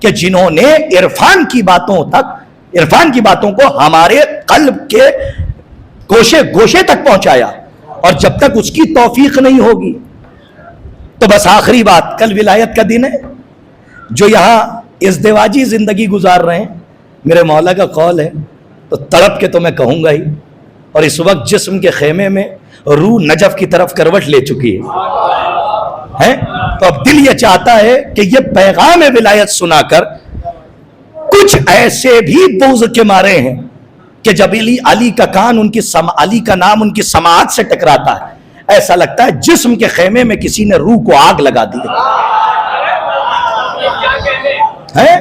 کہ جنہوں نے عرفان کی باتوں کو ہمارے قلب کے گوشے گوشے تک پہنچایا، اور جب تک اس کی توفیق نہیں ہوگی تو بس آخری بات، کل ولایت کا دن ہے، جو یہاں ازدواجی زندگی گزار رہے ہیں، میرے مولا کا قول ہے تو تڑپ کے تو میں کہوں گا ہی، اور اس وقت جسم کے خیمے میں روح نجف کی طرف کروٹ لے چکی ہے، تو اب دل یہ چاہتا ہے کہ یہ پیغام ولایت سنا کر کچھ ایسے بھی بغض کے مارے ہیں کہ جب علی کا کان علی کا نام ان کی سماعت سے ٹکراتا ہے، ایسا لگتا ہے جسم کے خیمے میں کسی نے روح کو آگ لگا دی ہے،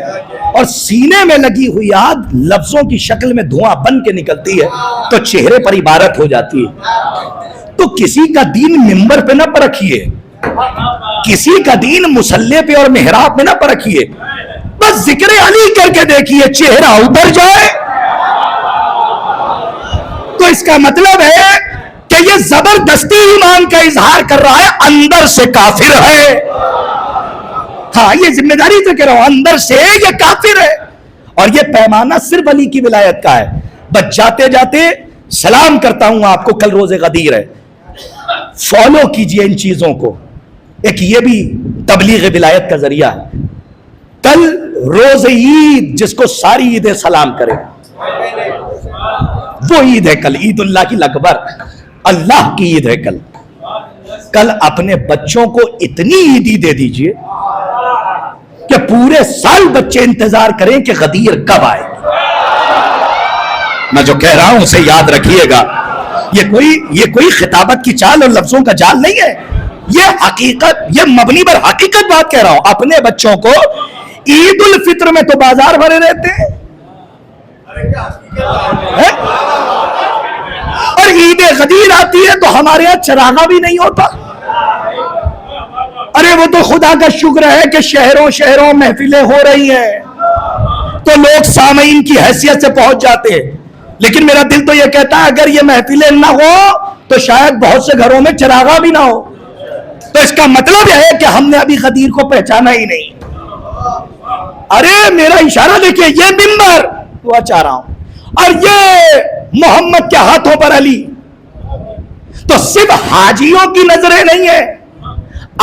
اور سینے میں لگی ہوئی آگ لفظوں کی شکل میں دھواں بن کے نکلتی ہے تو چہرے پر عبارت ہو جاتی ہے۔ تو کسی کا دین منبر پہ نہ پرکھیے، کسی کا دین مصلی پہ اور محراب میں نہ پرکھیے، بس ذکر علی کر کے دیکھیے چہرہ اتر جائے تو اس کا مطلب ہے کہ یہ زبردستی ایمان کا اظہار کر رہا ہے، اندر سے کافر ہے۔ ہاں، یہ ذمہ داری سے کہہ رہا ہوں، اندر سے یہ کافر ہے۔ اور یہ پیمانہ صرف علی کی ولایت کا ہے۔ بس جاتے جاتے سلام کرتا ہوں آپ کو، کل روز غدیر ہے، فالو کیجئے ان چیزوں کو۔ ایک یہ بھی تبلیغ ولایت کا ذریعہ ہے۔ کل روز عید، جس کو ساری عیدیں سلام کریں، وہ عید ہے کل، عید اللہ کی اکبر، اللہ کی عید ہے کل۔ کل اپنے بچوں کو اتنی عیدی دے دیجئے کہ پورے سال بچے انتظار کریں کہ غدیر کب آئے۔ میں جو کہہ رہا ہوں اسے یاد رکھیے گا، یہ کوئی خطابت کی چال اور لفظوں کا جال نہیں ہے، یہ حقیقت، یہ مبنی پر حقیقت بات کہہ رہا ہوں۔ اپنے بچوں کو عید الفطر میں تو بازار بھرے رہتے ہیں، اور عید غدیر آتی ہے تو ہمارے یہاں چراغا بھی نہیں ہوتا۔ ارے وہ تو خدا کا شکر ہے کہ شہروں شہروں محفلیں ہو رہی ہیں تو لوگ سامعین کی حیثیت سے پہنچ جاتے ہیں، لیکن میرا دل تو یہ کہتا ہے اگر یہ محفلیں نہ ہو تو شاید بہت سے گھروں میں چراغا بھی نہ ہو۔ تو اس کا مطلب یہ ہے کہ ہم نے ابھی غدیر کو پہچانا ہی نہیں۔ ارے میرا اشارہ دیکھیے، یہ منبر دعا چاہ رہا ہوں، اور یہ محمد کے ہاتھوں پر علی، تو صرف حاجیوں کی نظریں نہیں ہے،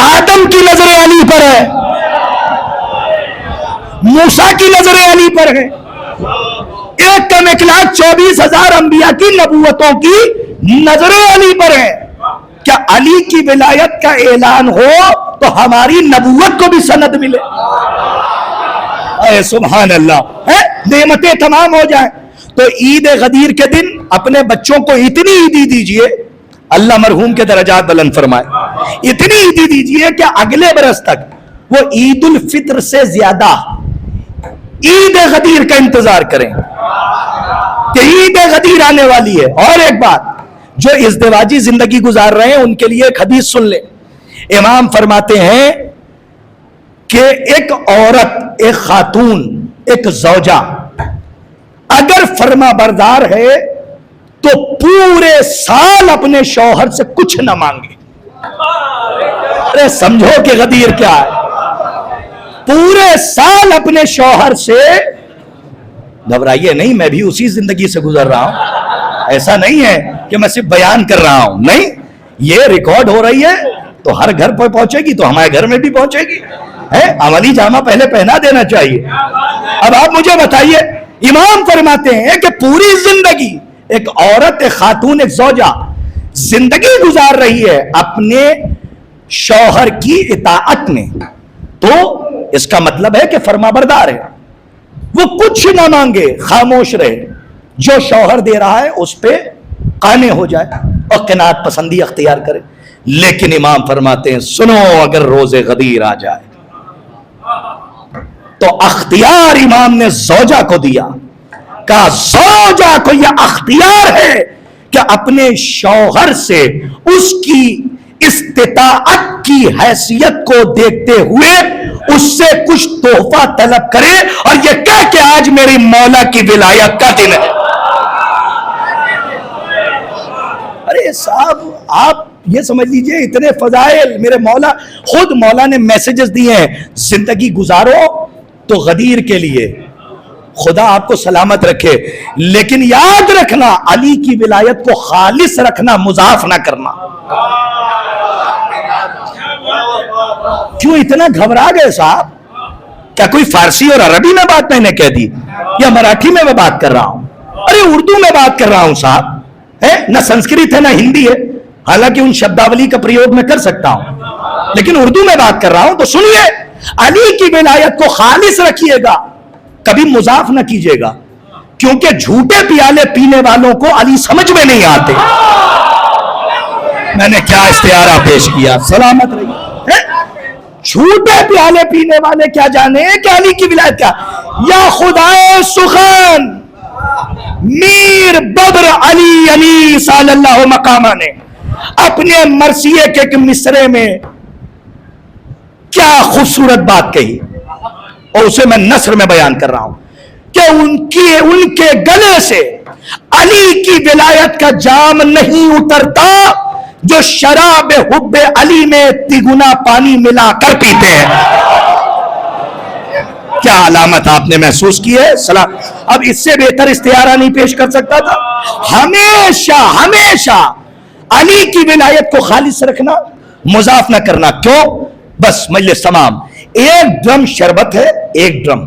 آدم کی نظریں علی پر ہے، موسیٰ کی نظریں علی پر ہے، 1,24,000 انبیاء کی نبوتوں کی نظریں علی پر ہیں۔ کیا علی کی ولایت کا اعلان ہو تو ہماری نبوت کو بھی سند ملے؟ اے سبحان اللہ، نعمتیں تمام ہو جائیں۔ تو عید غدیر کے دن اپنے بچوں کو اتنی عیدی دیجئے، اللہ مرحوم کے درجات بلند فرمائے، اتنی عیدی دیجئے کہ اگلے برس تک وہ عید الفطر سے زیادہ عید غدیر کا انتظار کریں کہ عید غدیر آنے والی ہے۔ اور ایک بات، جو ازدواجی زندگی گزار رہے ہیں ان کے لیے ایک حدیث سن لیں۔ امام فرماتے ہیں کہ ایک عورت، ایک خاتون، ایک زوجہ اگر فرما بردار ہے تو پورے سال اپنے شوہر سے کچھ نہ مانگے۔ ارے سمجھو کہ غدیر کیا ہے، پورے سال اپنے شوہر سے، گھبرائیے نہیں، میں بھی اسی زندگی سے گزر رہا ہوں، ایسا نہیں ہے کہ میں صرف بیان کر رہا ہوں، نہیں، یہ ریکارڈ ہو رہی ہے تو ہر گھر پر پہنچے گی تو ہمارے گھر میں بھی پہنچے گی، عملی جامہ پہلے پہنا دینا چاہیے۔ اب آپ مجھے بتائیے، امام فرماتے ہیں کہ پوری زندگی ایک عورت، ایک خاتون، ایک زوجہ زندگی گزار رہی ہے اپنے شوہر کی اطاعت میں، تو اس کا مطلب ہے کہ فرما بردار ہے، وہ کچھ نہ مانگے، خاموش رہے، جو شوہر دے رہا ہے اس پہ قانے ہو جائے اور قناعت پسندی اختیار کرے۔ لیکن امام فرماتے ہیں سنو، اگر روز غدیر آ جائے تو اختیار امام نے زوجہ کو دیا، کہا زوجہ کو یہ اختیار ہے کہ اپنے شوہر سے اس کی استطاعت کی حیثیت کو دیکھتے ہوئے اس سے کچھ تحفہ طلب کرے اور یہ کہہ کہ آج میری مولا کی ولایت کا دن ہے۔ ارے صاحب، آپ یہ سمجھ لیجئے اتنے فضائل، میرے مولا، خود مولا نے میسیجز دیے ہیں، زندگی گزارو تو غدیر کے لیے خدا آپ کو سلامت رکھے، لیکن یاد رکھنا علی کی ولایت کو خالص رکھنا، مضاف نہ کرنا۔ کیوں اتنا گھبرا گئے صاحب؟ کیا کوئی فارسی اور عربی میں بات میں نے کہہ دی یا مراٹھی میں بات کر رہا ہوں؟ ارے اردو میں بات کر رہا ہوں صاحب، ہے نہ سنسکرت ہے نہ ہندی ہے، حالانکہ ان شبداولی کا پریوگ میں کر سکتا ہوں، لیکن اردو میں بات کر رہا ہوں۔ تو سنیے، علی کی ولایت کو خالص رکھیے گا، کبھی مضاف نہ کیجیے گا، کیونکہ جھوٹے پیالے پینے والوں کو علی سمجھ میں نہیں آتے۔ میں نے کیا استعارہ پیش کیا، سلامت رہیے۔ جھوٹے پیالے پینے والے کیا جانے کہ علی کی ولایت کیا؟ یا خدائے سخن میر ببر علی علی صلی اللہ مقامہ نے اپنے مرثیے کے ایک مصرے میں کیا خوبصورت بات کہی، اور اسے میں نثر میں بیان کر رہا ہوں کہ ان کے گلے سے علی کی ولایت کا جام نہیں اترتا جو شراب حب علی میں تگنا پانی ملا کر پیتے ہیں۔ کیا علامت آپ نے محسوس کی ہے؟ سلام۔ اب اس سے بہتر استعارہ نہیں پیش کر سکتا تھا۔ ہمیشہ ہمیشہ علی کی ولایت کو خالص رکھنا، مضاف نہ کرنا۔ کیوں؟ بس مجلس تمام، ایک ڈرم شربت ہے، ایک ڈرم،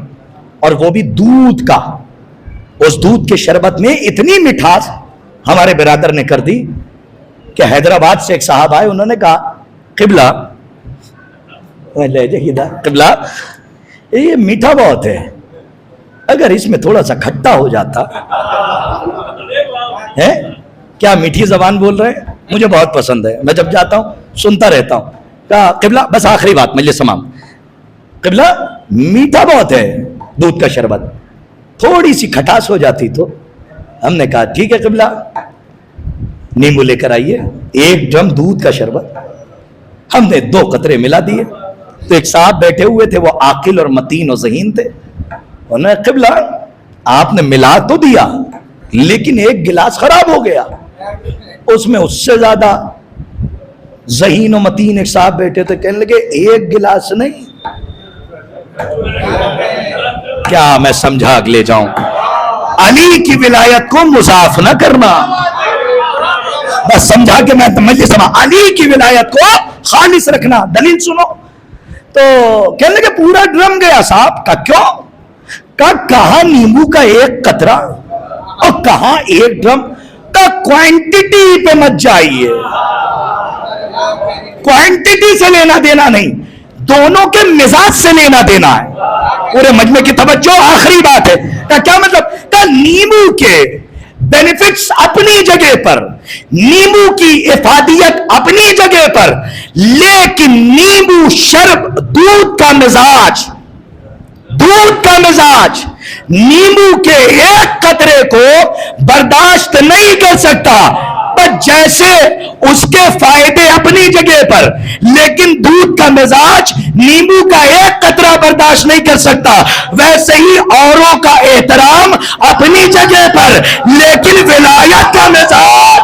اور وہ بھی دودھ کا۔ اس دودھ کے شربت میں اتنی مٹھاس ہمارے برادر نے کر دی کہ حیدرآباد سے ایک صاحب آئے، انہوں نے کہا قبلہ قبلہ یہ میٹھا بہت ہے، اگر اس میں تھوڑا سا کھٹا ہو جاتا ہے۔ کیا میٹھی زبان بول رہے ہیں؟ مجھے بہت پسند ہے، میں جب جاتا ہوں سنتا رہتا ہوں۔ کہا قبلہ، بس آخری بات مجلس تمام، قبلہ میٹھا بہت ہے دودھ کا شربت، تھوڑی سی کھٹاس ہو جاتی تو۔ ہم نے کہا ٹھیک ہے قبلہ، نیمبو لے کر آئیے، ایک ڈرم دودھ کا شربت۔ ہم نے 2 قطرے ملا دیے، تو ایک صاحب بیٹھے ہوئے تھے، وہ عاقل اور متین اور ذہین تھے، انہوں نے قبلہ آپ نے ملا تو دیا لیکن ایک گلاس خراب ہو گیا۔ اس میں اس سے زیادہ ذہین و متین ایک صاحب بیٹھے تھے، کہنے لگے ایک گلاس نہیں، کیا میں سمجھا لے جاؤں؟ علی کی ولایت کو مضاف نہ کرنا، بس سمجھا کہ میں مجلس سما، علی کی ولایت کو خالص رکھنا۔ دلیل سنو، تو کہنے لگے پورا ڈرم گیا صاحب۔ کا کیوں؟ کہاں نیمبو کا ایک قطرہ اور کہاں ایک ڈرم، کا کوانٹٹی پہ مت جائیے، کوانٹٹی سے لینا دینا نہیں، دونوں کے مزاج سے لینا دینا ہے۔ پورے مجمع کی توجہ، آخری بات ہے۔ کا کیا مطلب؟ کا نیمبو کے بینیفٹس اپنی جگہ پر، نیمبو کی افادیت اپنی جگہ پر، لیکن نیمبو شرب دودھ کا مزاج نیمبو کے ایک قطرے کو برداشت نہیں کر سکتا۔ بس جیسے اس کے فائدے اپنی جگہ پر، لیکن دودھ کا مزاج نیمبو کا ایک قطرہ برداشت نہیں کر سکتا، ویسے ہی اوروں کا احترام اپنی جگہ پر، لیکن ولایت کا مزاج۔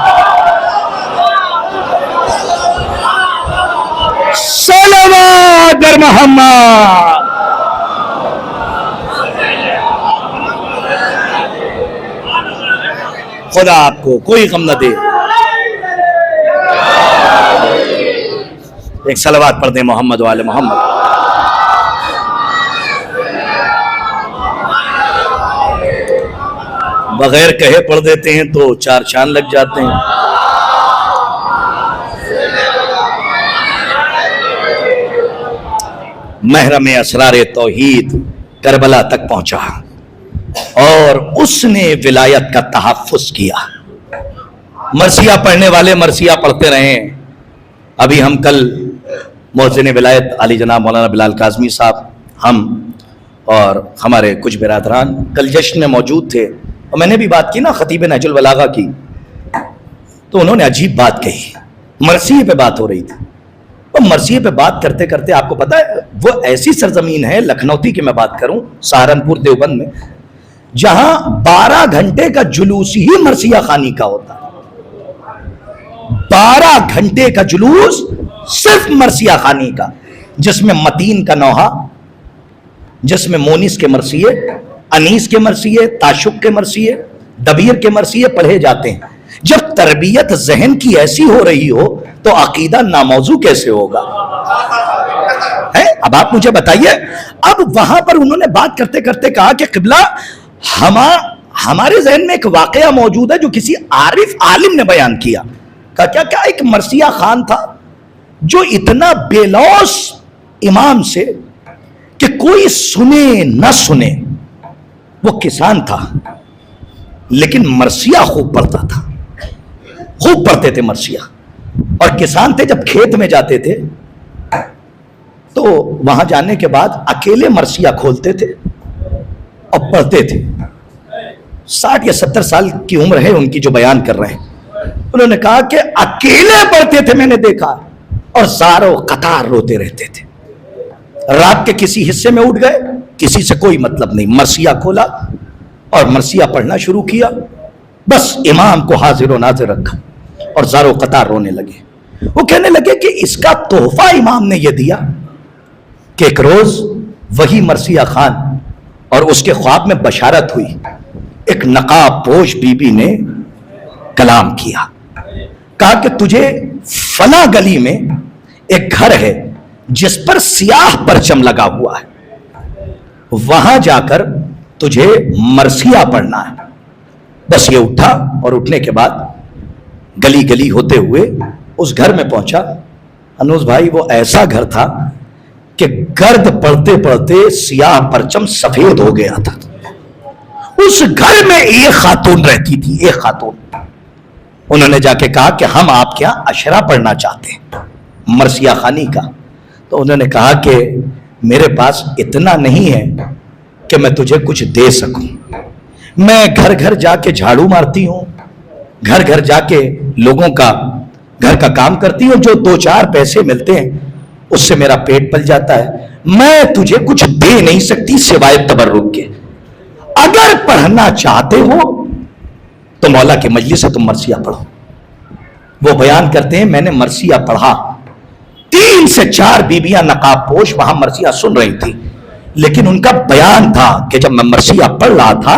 صلوات بر محمد۔ خدا آپ کو کوئی غم نہ دے۔ ایک صلوات پڑھ دیں محمد وآل محمد۔ بغیر کہے پڑھ دیتے ہیں تو 4 چاند لگ جاتے ہیں۔ محرم اسرار توحید کربلا تک پہنچا اور اس نے ولایت کا تحفظ کیا۔ مرثیہ پڑھنے والے مرثیہ پڑھتے رہے۔ ابھی ہم کل محسن ولایت علی جناب مولانا بلال کاظمی صاحب، ہم اور ہمارے کچھ برادران کل جشن میں موجود تھے، اور میں نے بھی بات کی نا خطیب نہج البلاغہ کی، تو انہوں نے عجیب بات کہی۔ مرثیے پہ بات ہو رہی تھی، اور مرثیے پہ بات کرتے کرتے آپ کو پتا ہے وہ ایسی سرزمین ہے لکھنوتی کی میں بات کروں، سہارنپور دیوبند میں، جہاں 12 گھنٹے کا جلوس ہی مرثیہ خوانی کا ہوتا ہے۔ 12 گھنٹے کا جلوس صرف مرثیہ خوانی کا، جس میں متین کا نوحہ، جس میں مونس کے مرثیے، انیس کے مرثیے، تعشق کے مرثیے، دبیر کے مرثیے پڑھے جاتے ہیں۔ جب تربیت ذہن کی ایسی ہو رہی ہو تو عقیدہ ناموضوع کیسے ہوگا؟ اب آپ مجھے بتائیے۔ اب وہاں پر انہوں نے بات کرتے کرتے کہا کہ قبلہ ہمارے ذہن میں ایک واقعہ موجود ہے جو کسی عارف عالم نے بیان کیا۔ کہا کیا ایک مرثیہ خان تھا جو اتنا بے لوث امام سے کہ کوئی سنے نہ سنے، وہ کسان تھا لیکن مرثیہ خوب پڑھتا تھا، خوب پڑھتے تھے مرثیہ، اور کسان تھے جب کھیت میں جاتے تھے تو وہاں جانے کے بعد اکیلے مرثیہ کھولتے تھے اور پڑھتے تھے۔ 60 یا 70 سال کی عمر ہے ان کی جو بیان کر رہے ہیں۔ انہوں نے کہا کہ اکیلے پڑھتے تھے، میں نے دیکھا، اور زاروں قطار روتے رہتے تھے۔ رات کے کسی حصے میں اٹھ گئے، کسی سے کوئی مطلب نہیں، مرثیہ کھولا اور مرثیہ پڑھنا شروع کیا، بس امام کو حاضر و ناظر رکھا اور زاروں قطار رونے لگے۔ وہ کہنے لگے کہ اس کا تحفہ امام نے یہ دیا کہ ایک روز وہی مرثیہ خان اور اس کے خواب میں بشارت ہوئی، ایک نقاب پوش بی بی نے کلام کیا، کہا کہ تجھے فلاں گلی میں ایک گھر ہے جس پر سیاہ پرچم لگا ہوا ہے، وہاں جا کر تجھے مرثیہ پڑھنا ہے۔ بس یہ اٹھا اور اٹھنے کے بعد گلی گلی ہوتے ہوئے اس گھر میں پہنچا۔ انوس بھائی وہ ایسا گھر تھا کہ گرد پڑھتے پڑھتے سیاہ پرچم سفید ہو گیا تھا۔ اس گھر میں ایک خاتون رہتی تھی، ایک خاتون۔ انہوں نے جا کے کہا کہ ہم آپ کے یہاں عشرہ پڑھنا چاہتے ہیں مرثیہ خانی کا۔ تو انہوں نے کہا کہ میرے پاس اتنا نہیں ہے کہ میں تجھے کچھ دے سکوں، میں گھر گھر جا کے جھاڑو مارتی ہوں، گھر گھر جا کے لوگوں کا گھر کا کام کرتی ہوں، جو 2-4 پیسے ملتے ہیں اس سے میرا پیٹ پل جاتا ہے، میں تجھے کچھ دے نہیں سکتی سوائے تبرک کے۔ اگر پڑھنا چاہتے ہو تو مولا کے مجلس سے تم مرثیہ پڑھو۔ وہ بیان کرتے ہیں میں نے مرثیہ پڑھا، 3 سے 4 بیبیاں نقاب پوش وہاں مرثیہ سن رہی تھی، لیکن ان کا بیان تھا کہ جب میں مرثیہ پڑھ رہا تھا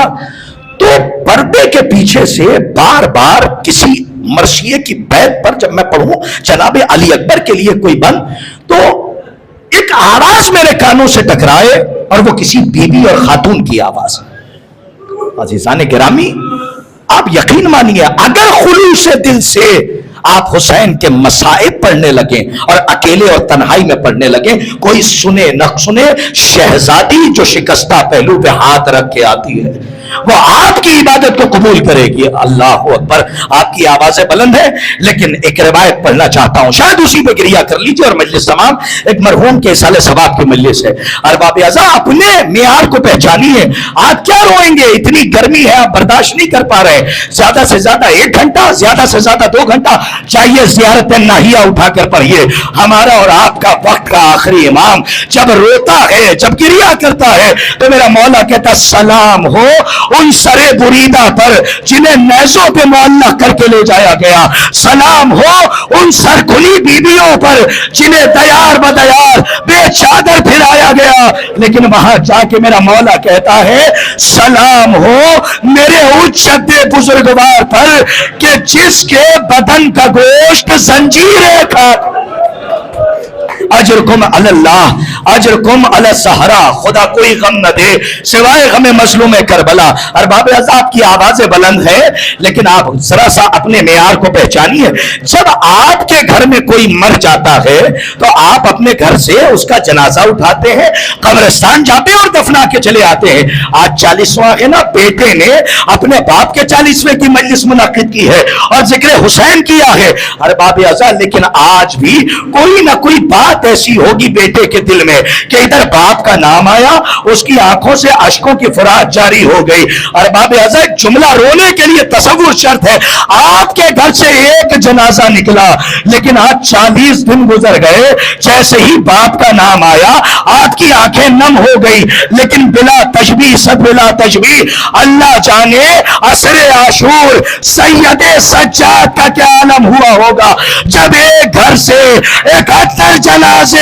تو پردے کے پیچھے سے بار بار کسی مرثیے کی بیت پر جب میں پڑھوں جناب علی اکبر کے لیے کوئی بند، تو ایک آواز میرے کانوں سے ٹکرائے اور وہ کسی بیوی اور خاتون کی آواز۔ عزیزان گرامی آپ یقین مانیے اگر خلوص دل سے آپ حسین کے مصائب پڑھنے لگیں اور اکیلے اور تنہائی میں پڑھنے لگیں، کوئی سنے نہ سنے، شہزادی جو شکستہ پہلو پہ ہاتھ رکھ کے آتی ہے وہ آپ کی عبادت کو قبول کرے گی۔ اللہ اکبر، آپ کی آوازیں بلند ہیں، لیکن ایک روایت پڑھنا چاہتا ہوں، شاید اسی پہ گریہ کر لیجیے۔ اور مجلس تمام ایک مرحوم کے اصالہ ثواب کی مجلس ہے۔ ارباب اعضاء اپنے معیار کو پہچانیے، آپ کیا روئیں گے؟ اتنی گرمی ہے آپ برداشت نہیں کر پا رہے، زیادہ سے زیادہ 1 گھنٹہ، زیادہ سے زیادہ 2 گھنٹہ چاہیے زیارت ناہیہ اٹھا کر پڑھیے۔ ہمارا اور آپ کا وقت کا آخری امام جب روتا ہے، جب گریہ کرتا ہے تو میرا مولا کہتا سلام ہو ان سرے بریدہ پر جنہیں نیزوں پہ معلق کر کے لے جایا گیا، سلام ہو ان سر کھلی بیویوں پر جنہیں دیار بدیار بے چادر پھرایا گیا، لیکن وہاں جا کے میرا مولا کہتا ہے سلام ہو میرے اونچ جد بزرگوار پر کہ جس کے بدن کا گوشت زنجیریں کھا۔ اجرکم علی اللہ، اجرکم علی الصحرا، خدا کوئی غم نہ دے سوائے غم مظلوم کربلا۔ ارباب اعضاء آپ کی آوازیں بلند ہیں، لیکن آپ ذرا سا اپنے معیار کو پہچانیے۔ جب آپ کے گھر میں کوئی مر جاتا ہے تو آپ اپنے گھر سے اس کا جنازہ اٹھاتے ہیں، قبرستان جاتے ہیں اور دفنا کے چلے آتے ہیں۔ آج 40واں ہے نا، بیٹے نے اپنے باپ کے 40ویں کی مجلس منعقد کی ہے اور ذکر حسین کیا ہے۔ ارباب اعضاء لیکن آج بھی کوئی نہ کوئی بات ایسی ہوگی بیٹے کے دل میں کہ ادھر باپ کا نام آیا، اس کی آنکھوں سے اشکوں کی فرات جاری ہو گئی۔ ارباب اعضاء ایک جملہ رونے کے لیے تصور شرط ہے، آپ کے گھر سے ایک جنازہ نکلا لیکن آج 40 دن گزر گئے، جیسے ہی باپ کا نام آیا آپ کی آنکھیں نم ہو گئی، لیکن بلا تشبیہ سب بلا تشبیہ اللہ جانے عصر عاشور سید سجاد کا کیا عالم ہوا ہوگا جب ایک گھر سے 71 جنازے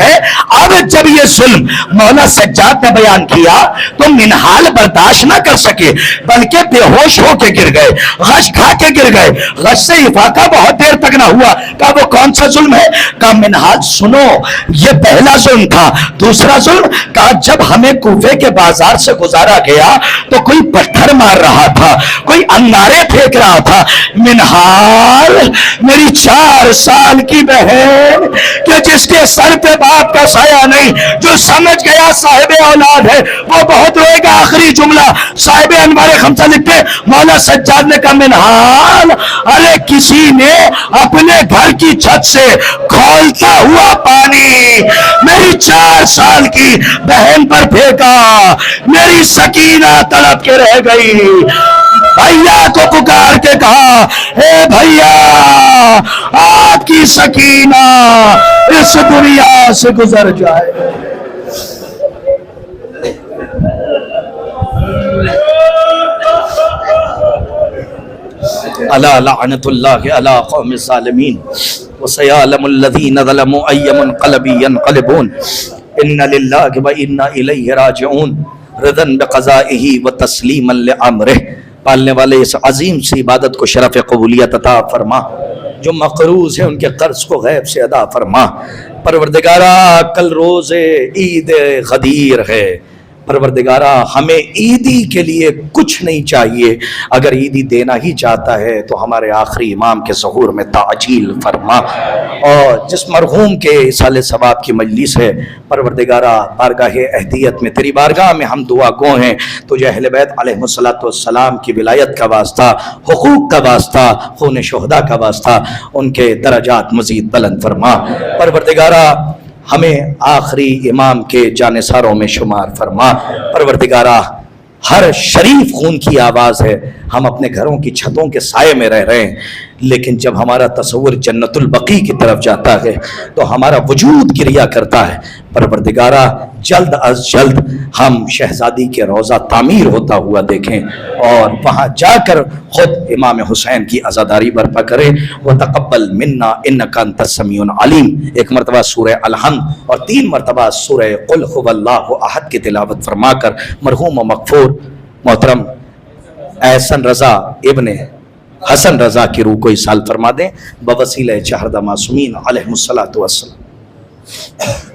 ہیں اب جب یہ ظلم مولا سجاد نے بیان کیا تو منحال برداشت نہ کر سکے بلکہ بے ہوش ہو کے گر گئے, غش کھا کے گر گئے. غش سے افاقہ بہت دیر تک نہ ہوا. کہا وہ کون سا ظلم ہے؟ کہا منحال سنو, یہ پہلا ظلم تھا. دوسرا ظلم کہا جب ہمیں کوفے کے بازار سے گزارا گیا تو کوئی پتھر مار رہا تھا, کوئی انگارے پھینک رہا تھا. منحال میری 4 سال کی بہن کہ جس کے سر پہ باپ کا سایہ نہیں, جو سمجھ گیا صاحب اولاد ہے وہ بہت روئے گا. آخری جملہ صاحب انوار خمسہ لکھتے مولا سجاد نے کہا منحال ارے کسی نے اپنے گھر کی چھت سے کھولتا ہوا پانی میری 4 سال کی بہن پر پھینکا. میری سکینہ تڑپ کے رہ گئی. بھیا کو پکار کے کہا اے بھیا آپ کی سکینہ اس دنیا سے گزر جائے. الا لعنت اللہ علی قوم الظالمین وسيعلم الذين ظلموا أي منقلب ينقلبون ان للہ وانا الیہ راجعون رضا بقضائہ وتسلیما لامرہ. پالنے والے اس عظیم سی عبادت کو شرف قبولیت عطا فرما, جو مقروض ہیں ان کے قرض کو غیب سے ادا فرما. پروردگارہ کل روز عید غدیر ہے, پروردگارہ ہمیں عیدی کے لیے کچھ نہیں چاہیے, اگر عیدی دینا ہی چاہتا ہے تو ہمارے آخری امام کے ظہور میں تعجیل فرما. اور جس مرحوم کے اصالہ ثواب کی مجلس ہے پروردگارہ بارگاہ اہدیت میں تیری بارگاہ میں ہم دعا گو ہیں, تجھے اہل بیت علیہ السلام کی ولایت کا واسطہ, حقوق کا واسطہ, خون شہداء کا واسطہ ان کے درجات مزید بلند فرما. پروردگارہ ہمیں آخری امام کے جانثاروں میں شمار فرما. پروردگارہ ہر شریف خون کی آواز ہے, ہم اپنے گھروں کی چھتوں کے سائے میں رہ رہے ہیں, لیکن جب ہمارا تصور جنت البقیع کی طرف جاتا ہے تو ہمارا وجود گریا کرتا ہے. پروردگارہ جلد از جلد ہم شہزادی کے روضہ تعمیر ہوتا ہوا دیکھیں اور وہاں جا کر خود امام حسین کی عزاداری برپا کریں. وتقبل منا انک انت السمیع العلیم. ایک مرتبہ سورہ الحمد اور 3 مرتبہ سورہ قل هو اللہ احد کی تلاوت فرما کر مرحوم و مغفور محترم احسن رضا ابن حسن رضا کی روح کو اصال فرما دیں بوسیلہ 4 معصومین علیہم الصلوۃ والسلام.